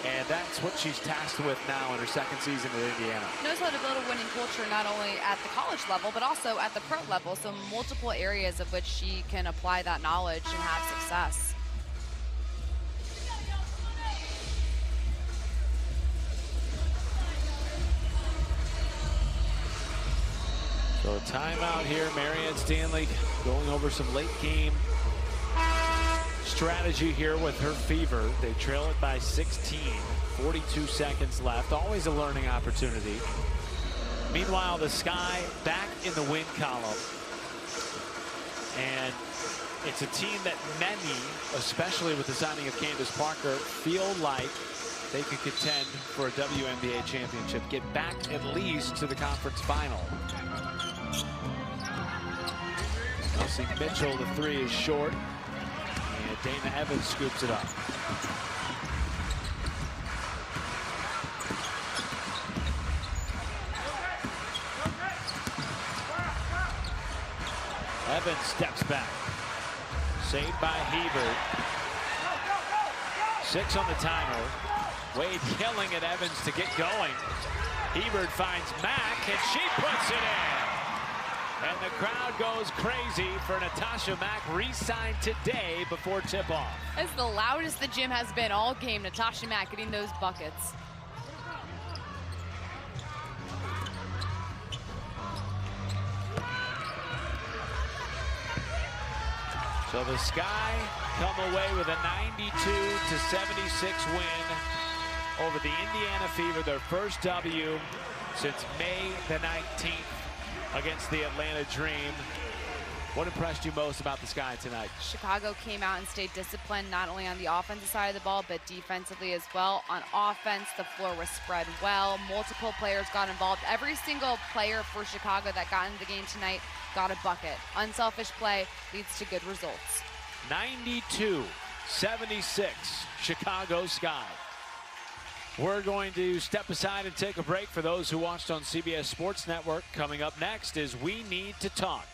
And that's what she's tasked with now in her 2nd season at Indiana. Knows how to build a winning culture not only at the college level, but also at the pro level. So multiple areas of which she can apply that knowledge and have success. So a timeout here. Marianne Stanley going over some late game strategy here with her Fever. They trail it by 16, 42 seconds left. Always a learning opportunity. Meanwhile, the Sky back in the win column. And it's a team that many, especially with the signing of Candace Parker, feel like they could contend for a WNBA championship, get back at least to the conference final. Kelsey Mitchell, the 3 is short. Dana Evans scoops it up. Evans steps back. Saved by Hebert. 6 on the timer. Wade yelling at Evans to get going. Hebert finds Mack, and she puts it in. And the crowd goes crazy for Natasha Mack, re-signed today before tip-off. That's the loudest the gym has been all game. Natasha Mack getting those buckets. So the Sky come away with a 92-76 win over the Indiana Fever, their first W since May the 19th against the Atlanta Dream. What impressed you most about the Sky tonight? Chicago came out and stayed disciplined, not only on the offensive side of the ball, but defensively as well. On offense, the floor was spread well. Multiple players got involved. Every single player for Chicago that got into the game tonight got a bucket. Unselfish play leads to good results. 92-76, Chicago Sky. We're going to step aside and take a break for those who watched on CBS Sports Network. Coming up next is We Need to Talk.